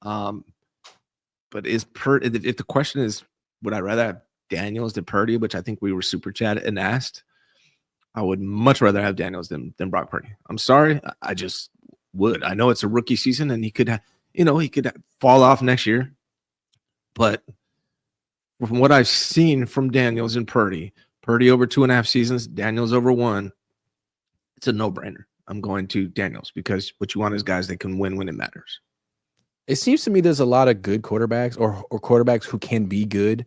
But if the question is, would I rather have Daniels than Purdy, which I think we were super chatted and asked, I would much rather have Daniels than Brock Purdy. I'm sorry, I just would. I know it's a rookie season, and he could fall off next year, but from what I've seen from Daniels and Purdy Purdy over 2.5 seasons, Daniels over 1. It's a no-brainer. I'm going to Daniels because what you want is guys that can win when it matters. It seems to me there's a lot of good quarterbacks or quarterbacks who can be good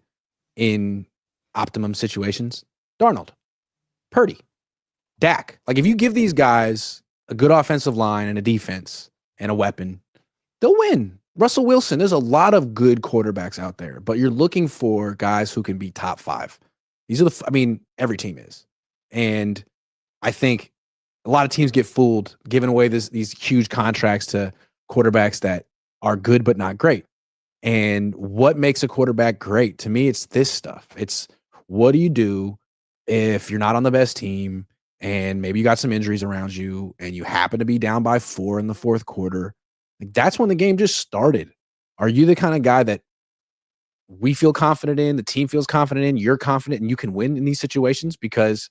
in optimum situations. Darnold, Purdy, Dak. Like if you give these guys a good offensive line and a defense and a weapon, they'll win. Russell Wilson, there's a lot of good quarterbacks out there, but you're looking for guys who can be top 5. These are every team is. And I think a lot of teams get fooled giving away these huge contracts to quarterbacks that are good but not great. And what makes a quarterback great? To me, it's this stuff. It's what do you do if you're not on the best team and maybe you got some injuries around you and you happen to be down by 4 in the fourth quarter? Like that's when the game just started. Are you the kind of guy that we feel confident in, the team feels confident in, you're confident and you can win in these situations? Because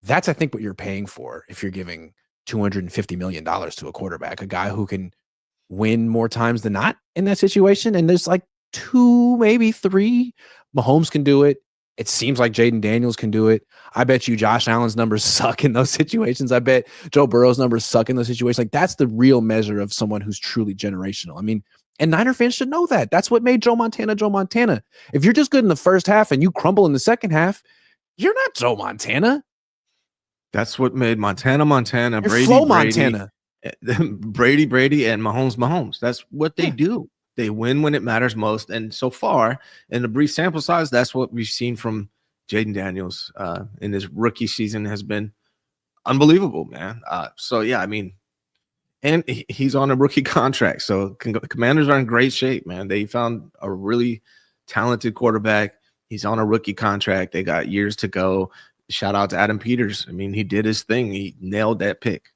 that's, I think, what you're paying for if you're giving $250 million to a quarterback, a guy who can win more times than not in that situation. And there's like 2, maybe 3. Mahomes can do it. It seems like Jaden Daniels can do it. I bet you Josh Allen's numbers suck in those situations. I bet Joe Burrow's numbers suck in those situations. Like that's the real measure of someone who's truly generational. I mean, and Niner fans should know that. That's what made Joe Montana Joe Montana. If you're just good in the first half and you crumble in the second half, you're not Joe Montana. That's what made Montana, Brady, Montana. Brady, and Mahomes. That's what they do. They win when it matters most. And so far, in the brief sample size, that's what we've seen from Jaden Daniels in his rookie season has been unbelievable, man. So, yeah, I mean, and he's on a rookie contract. So Commanders are in great shape, man. They found a really talented quarterback. He's on a rookie contract. They got years to go. Shout out to Adam Peters. I mean, he did his thing. He nailed that pick.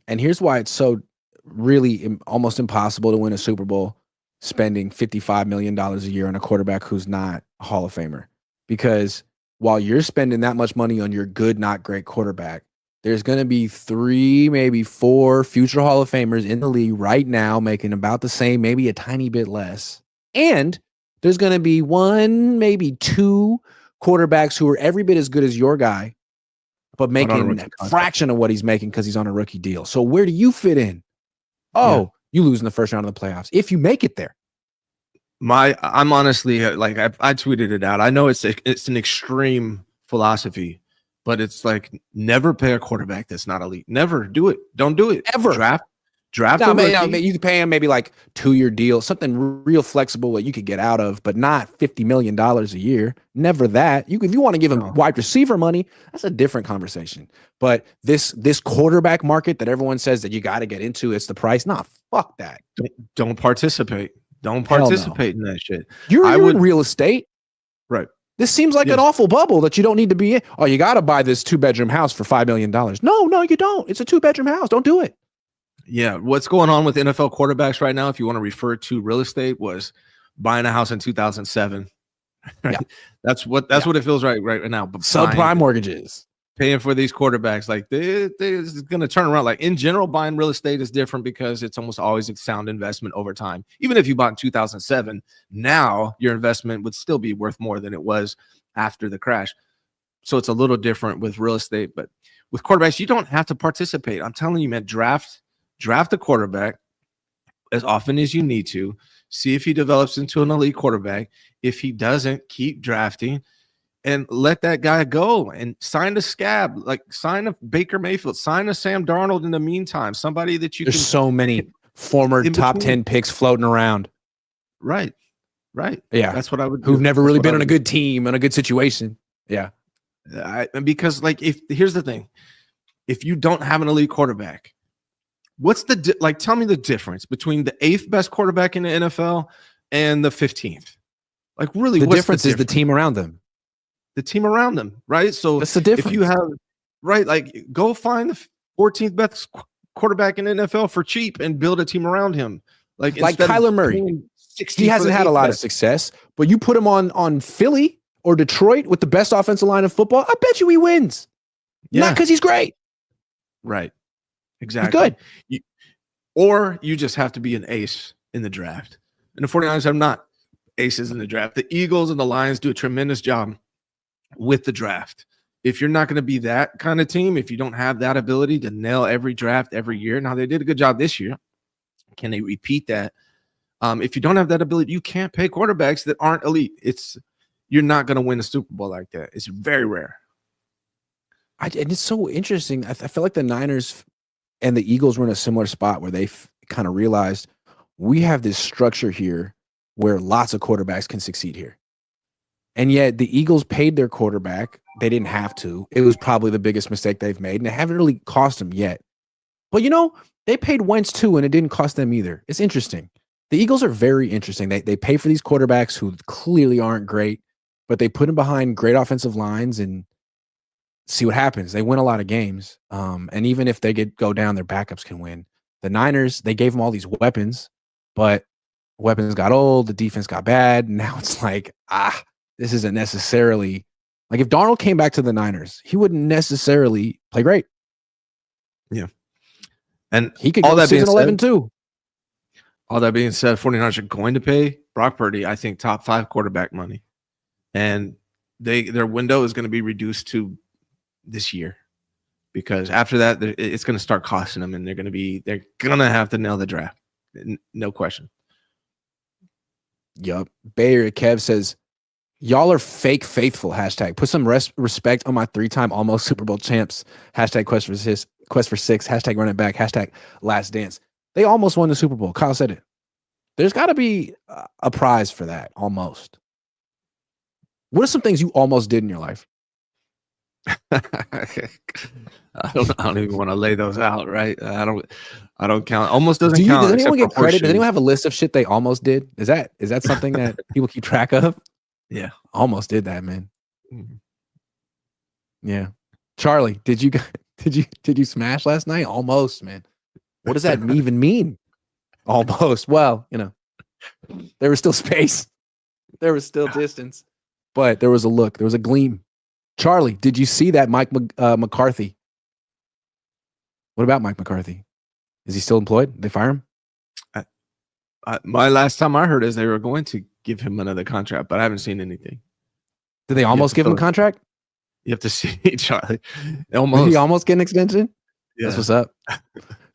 And here's why it's so really almost impossible to win a Super Bowl spending $55 million a year on a quarterback who's not a Hall of Famer. Because while you're spending that much money on your good, not great quarterback, there's going to be 3, maybe 4 future Hall of Famers in the league right now making about the same, maybe a tiny bit less. And there's going to be 1, maybe 2 quarterbacks who are every bit as good as your guy, but making a fraction of what he's making because he's on a rookie deal. So where do you fit in? Oh, you lose in the first round of the playoffs if you make it there. I'm honestly like I tweeted it out. I know it's an extreme philosophy, but it's like never pay a quarterback that's not elite. Never do it. Don't do it. Ever. Draft no, you could pay him maybe like 2-year deal, something real flexible that you could get out of, but not $50 million a year. Never that. If you want to give him wide receiver money, that's a different conversation. But this quarterback market that everyone says that you got to get into, it's the price. Nah, fuck that. Don't participate. Don't participate in that shit. You're in real estate. Right. This seems like an awful bubble that you don't need to be in. Oh, you got to buy this 2-bedroom house for $5 million. No, you don't. It's a 2-bedroom house. Don't do it. Yeah, what's going on with NFL quarterbacks right now, if you want to refer to real estate, was buying a house in 2007. Right? Yeah. That's what it feels right now. But subprime mortgages, paying for these quarterbacks, like they're going to turn around. Like in general, buying real estate is different because it's almost always a sound investment over time. Even if you bought in 2007, now your investment would still be worth more than it was after the crash. So it's a little different with real estate, but with quarterbacks, you don't have to participate. I'm telling you, man, draft a quarterback as often as you need to. See if he develops into an elite quarterback. If he doesn't, keep drafting and let that guy go and sign a scab, like sign a Baker Mayfield, sign a Sam Darnold in the meantime. Somebody that There's so many former top 10 picks floating around. Right. Yeah. That's what I would do. Who've never really been on a good team, in a good situation. Yeah. Because like, here's the thing. If you don't have an elite quarterback, what's tell me the difference between the 8th best quarterback in the NFL and the 15th? Like really, the difference is the team around them. The team around them, right? So that's the difference. If you have, right, like go find the 14th best quarterback in the NFL for cheap and build a team around him. Like Kyler Murray. He hasn't had a lot of success, but you put him on Philly or Detroit with the best offensive line in football, I bet you he wins. Yeah. Not because he's great. Right. Exactly. He's good. Or you just have to be an ace in the draft. And the 49ers are not aces in the draft. The Eagles and the Lions do a tremendous job with the draft. If you're not going to be that kind of team, if you don't have that ability to nail every draft every year, now they did a good job this year. Can they repeat that? If you don't have that ability, you can't pay quarterbacks that aren't elite. You're not going to win a Super Bowl like that. It's very rare. And it's so interesting. I feel like the Niners and the Eagles were in a similar spot where they kind of realized we have this structure here where lots of quarterbacks can succeed here. And yet the Eagles paid their quarterback. They didn't have to. It was probably the biggest mistake they've made, and it haven't really cost them yet. But, they paid Wentz too, and it didn't cost them either. It's interesting. The Eagles are very interesting. They pay for these quarterbacks who clearly aren't great, but they put them behind great offensive lines and see what happens. They win a lot of games. And even if they go down, their backups can win. The Niners, they gave them all these weapons, but weapons got old. The defense got bad. Now it's like, this isn't necessarily like if Darnold came back to the Niners, he wouldn't necessarily play great. Yeah. And he could go to season 11 too. All that being said, 49ers are going to pay Brock Purdy, I think, top 5 quarterback money. And their window is going to be reduced to this year because after that, it's going to start costing them, and they're going to have to nail the draft. No question. Yup. Bayer Kev says, y'all are fake faithful. # Put some respect on my 3-time almost Super Bowl champs. # quest for 6. # run it back. # last dance. They almost won the Super Bowl. Kyle said it. There's got to be a prize for that. Almost. What are some things you almost did in your life? I don't even want to lay those out, right? I don't count. Almost doesn't count. Does anyone get credit? Does anyone have a list of shit they almost did? Is that something that people keep track of? Yeah. Almost did that, man. Mm-hmm. Yeah. Charlie, did you smash last night? Almost, man. What does that even mean? Almost. Well, there was still space. There was still distance. But there was a look. There was a gleam. Charlie, did you see that Mike McCarthy? What about Mike McCarthy? Is he still employed? Did they fire him? My last time I heard is they were going to give him another contract, but I haven't seen anything. Did they almost give him a contract? You have to see, Charlie. Did he almost get an extension? Yeah. That's what's up.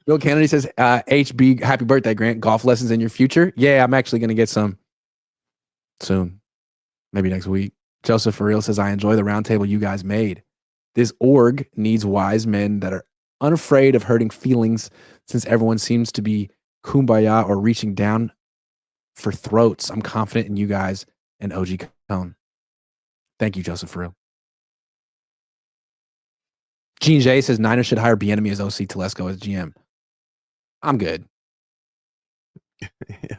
Bill Kennedy says, HB, happy birthday, Grant. Golf lessons in your future? Yeah, I'm actually going to get some soon. Maybe next week. Joseph for real says, I enjoy the roundtable you guys made. This org needs wise men that are unafraid of hurting feelings since everyone seems to be kumbaya or reaching down for throats. I'm confident in you guys and OG Cohn. Thank you, Joseph for real. Gene J says, Niners should hire Bieniemy as OC, Telesco as GM. I'm good. Yeah.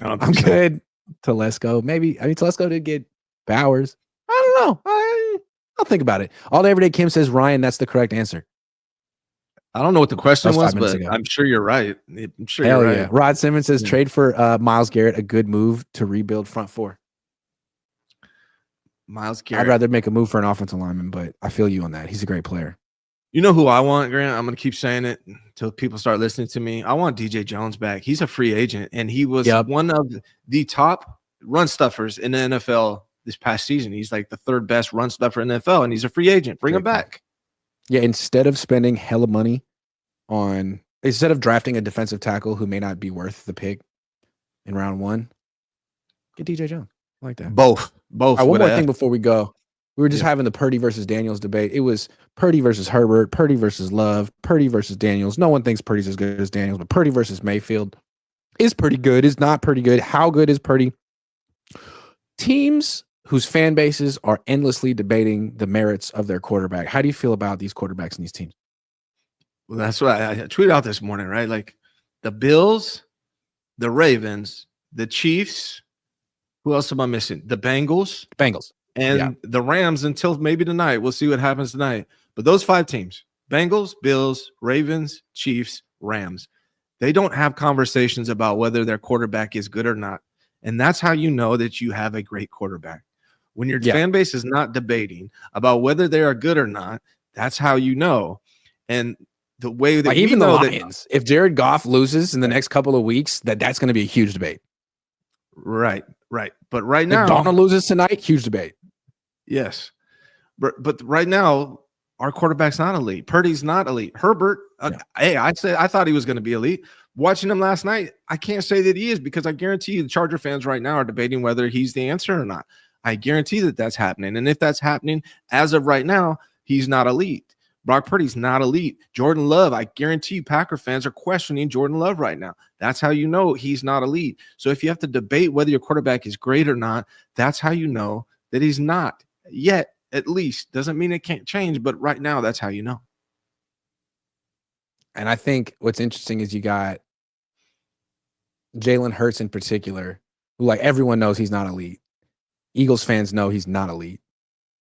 I'm good. Telesco. Maybe. Telesco did get Bowers. I don't know. I'll think about it. All day, every day, Kim says, Ryan, that's the correct answer. I don't know what the question was, but I'm sure you're right. I'm sure Hell you're right. Yeah. Rod Simmons says, trade for Myles Garrett, a good move to rebuild front four. Myles Garrett. I'd rather make a move for an offensive lineman, but I feel you on that. He's a great player. You know who I want, Grant? I'm going to keep saying it until people start listening to me. I want DJ Jones back. He's a free agent, and he was one of the top run stuffers in the NFL this past season. He's like the 3rd best run stuffer in the NFL, and he's a free agent. Bring him back. Yeah, instead of spending hella money instead of drafting a defensive tackle who may not be worth the pick in round 1, get DJ Jones. I like that. Both. All right, one more thing before we go. We were just having the Purdy versus Daniels debate. It was Purdy versus Herbert, Purdy versus Love, Purdy versus Daniels. No one thinks Purdy's as good as Daniels, but Purdy versus Mayfield is pretty good, is not pretty good. How good is Purdy? Teams whose fan bases are endlessly debating the merits of their quarterback. How do you feel about these quarterbacks in these teams? Well, that's what I tweeted out this morning, right? Like the Bills, the Ravens, the Chiefs. Who else am I missing? The Bengals. And the Rams until maybe tonight. We'll see what happens tonight. But those 5 teams, Bengals, Bills, Ravens, Chiefs, Rams, they don't have conversations about whether their quarterback is good or not. And that's how you know that you have a great quarterback. When your fan base is not debating about whether they are good or not, that's how you know. And the way that even the Lions, if Jared Goff loses in the next couple of weeks, that's going to be a huge debate. Right. But right now, if Darnold loses tonight, huge debate. Yes. But right now, our quarterback's not elite. Purdy's not elite. Herbert, hey, I thought he was going to be elite. Watching him last night, I can't say that he is, because I guarantee you the Charger fans right now are debating whether he's the answer or not. I guarantee that that's happening. And if that's happening, as of right now, he's not elite. Brock Purdy's not elite. Jordan Love, I guarantee you Packer fans are questioning Jordan Love right now. That's how you know he's not elite. So if you have to debate whether your quarterback is great or not, that's how you know that he's not yet. At least doesn't mean it can't change, but right now that's how you know. And I think what's interesting is you got Jalen Hurts in particular, who, like, everyone knows he's not elite. Eagles fans know he's not elite.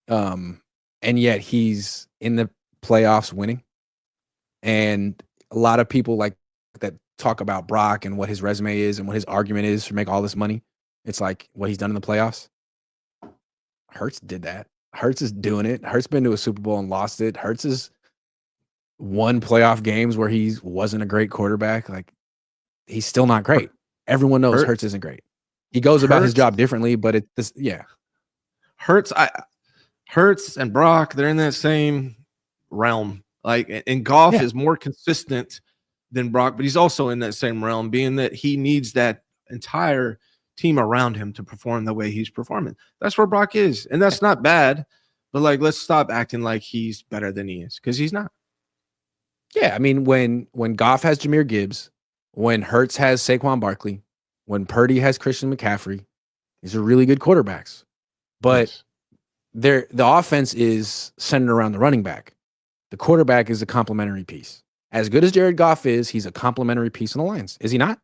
And yet he's in the playoffs winning. And a lot of people like that talk about Brock and what his resume is and what his argument is to make all this money. It's like what he's done in the playoffs. Hurts did that. Hurts is doing it. Hurts been to a Super Bowl and lost it. Hurts has won playoff games where he wasn't a great quarterback. Like, he's still not great. Everyone knows Hurts isn't great. He goes about his job differently, but Hurts and Brock, they're in that same realm. Like, and Goff is more consistent than Brock, but he's also in that same realm, being that he needs that entire team around him to perform the way he's performing. That's where Brock is, and that's not bad, but like, let's stop acting like he's better than he is, because he's not. Yeah, I mean, when Goff has Jahmyr Gibbs, when Hurts has Saquon Barkley, when Purdy has Christian McCaffrey, these are really good quarterbacks. But the offense is centered around the running back. The quarterback is a complementary piece. As good as Jared Goff is, he's a complementary piece in the Lions. Is he not?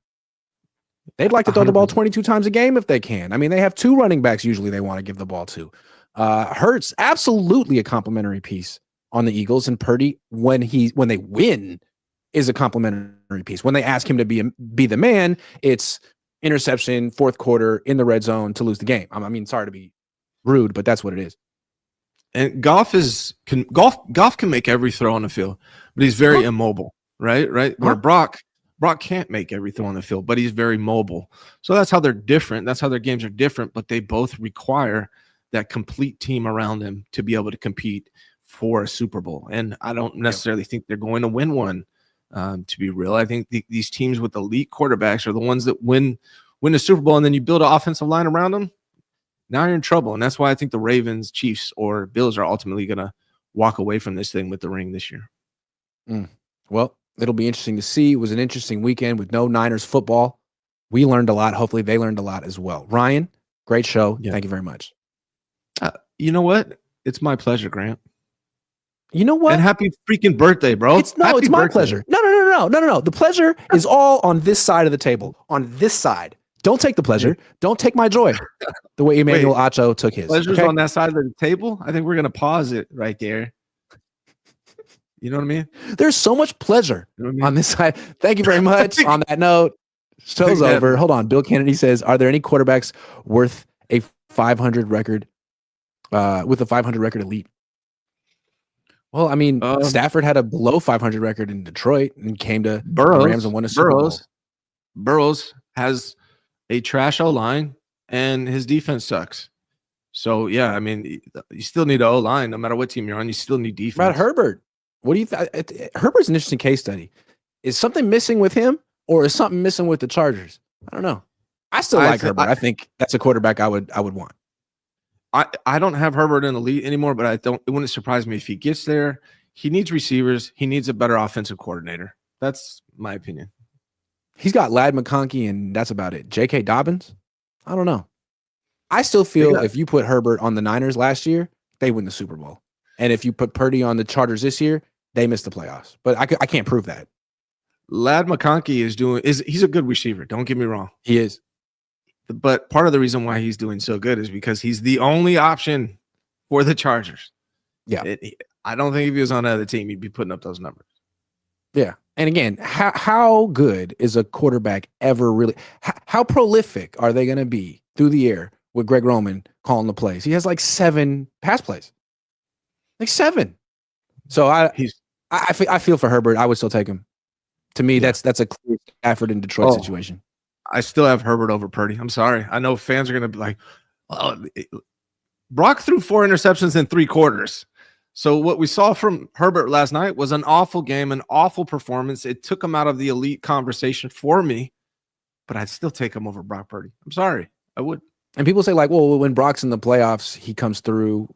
They'd like to throw the ball 22 times a game if they can. I mean, they have two running backs usually they want to give the ball to. Hurts, absolutely a complimentary piece on the Eagles, and Purdy, when they win, is a complimentary piece. When they ask him to be the man, it's interception, fourth quarter, in the red zone to lose the game. I mean, sorry to be rude, but that's what it is. And Goff can make every throw on the field, but he's very immobile, right? Where Brock can't make every throw on the field, but he's very mobile. So that's how they're different. That's how their games are different, but they both require that complete team around them to be able to compete for a Super Bowl. And I don't necessarily think they're going to win one, to be real. I think these teams with elite quarterbacks are the ones that win a Super Bowl, and then you build an offensive line around them. Now you're in trouble. And that's why I think the Ravens, Chiefs, or Bills are ultimately going to walk away from this thing with the ring this year. Well, it'll be interesting to see. It was an interesting weekend with no Niners football. We learned a lot. Hopefully they learned a lot as well. Ryan, great show. Yeah. Thank you very much. You know what? It's my pleasure, Grant. You know what? And happy freaking birthday, bro. It's my pleasure. No. The pleasure is all on this side of the table. On this side. Don't take the pleasure. Don't take my joy. The way Emmanuel Acho took his. Pleasure's on that side of the table. I think we're going to pause it right there. You know what I mean? There's so much pleasure on this side. Thank you very much. On that note, show's over. Hold on. Bill Kennedy says, are there any quarterbacks worth a 500 record, with a 500 record elite? Well, I mean, Stafford had a below 500 record in Detroit and came to the Rams and won a Super Bowl. Burrows has a trash O-line, and his defense sucks. So, yeah, I mean, you still need an O-line. No matter what team you're on, you still need defense. About Herbert, what do you think? Herbert's an interesting case study. Is something missing with him, or is something missing with the Chargers? I don't know. I still like Herbert. I think that's a quarterback I would want. I don't have Herbert in the league anymore, but it wouldn't surprise me if he gets there. He needs receivers. He needs a better offensive coordinator. That's my opinion. He's got Ladd McConkey, and that's about it. J.K. Dobbins? I don't know. I still feel if you put Herbert on the Niners last year, they win the Super Bowl. And if you put Purdy on the Chargers this year, they miss the playoffs. But I can't prove that. Ladd McConkey he's a good receiver. Don't get me wrong. He is. But part of the reason why he's doing so good is because he's the only option for the Chargers. Yeah. I don't think if he was on another team, he'd be putting up those numbers. Yeah. And again, how good is a quarterback ever really? How prolific are they going to be through the air with Greg Roman calling the plays? He has like 7 pass plays. Like 7. So I feel for Herbert. I would still take him. To me, that's a clear Stafford in Detroit situation. I still have Herbert over Purdy. I'm sorry. I know fans are going to be like, Brock threw 4 interceptions in 3 quarters. So what we saw from Herbert last night was an awful game, an awful performance. It took him out of the elite conversation for me, but I'd still take him over Brock Purdy. I'm sorry. I would. And people say like, well, when Brock's in the playoffs, he comes through,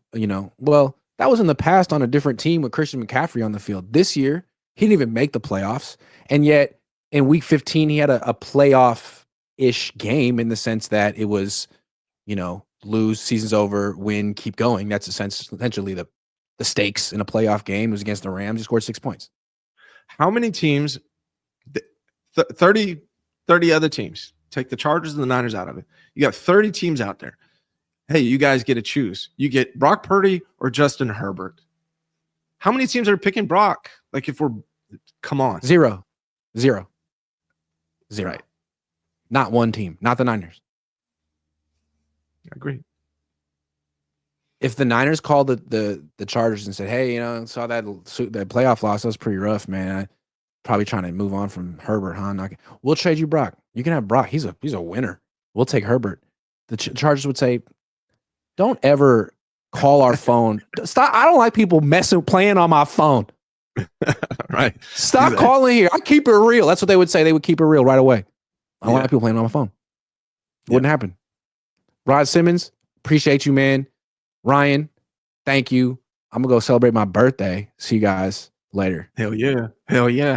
Well, that was in the past on a different team with Christian McCaffrey on the field. This year, he didn't even make the playoffs. And yet in week 15, he had a playoff-ish game in the sense that it was, lose, season's over, win, keep going. That's essentially the stakes in a playoff game. It was against the Rams. He scored 6 points. How many teams, 30 other teams, take the Chargers and the Niners out of it. You got 30 teams out there. Hey, you guys get to choose. You get Brock Purdy or Justin Herbert. How many teams are picking Brock? Like come on. Zero. Right. Not one team, not the Niners. I agree. If the Niners called the Chargers and said, hey, saw that playoff loss, that was pretty rough, man. I probably trying to move on from Herbert, huh? We'll trade you Brock. You can have Brock. He's a winner. We'll take Herbert. The Chargers would say, don't ever call our phone. Stop. I don't like people playing on my phone. Right. Stop calling here. I keep it real. That's what they would say. They would keep it real right away. I don't like people playing on my phone. Wouldn't happen. Rod Simmons, appreciate you, man. Ryan, thank you. I'm going to go celebrate my birthday. See you guys later. Hell yeah. Hell yeah.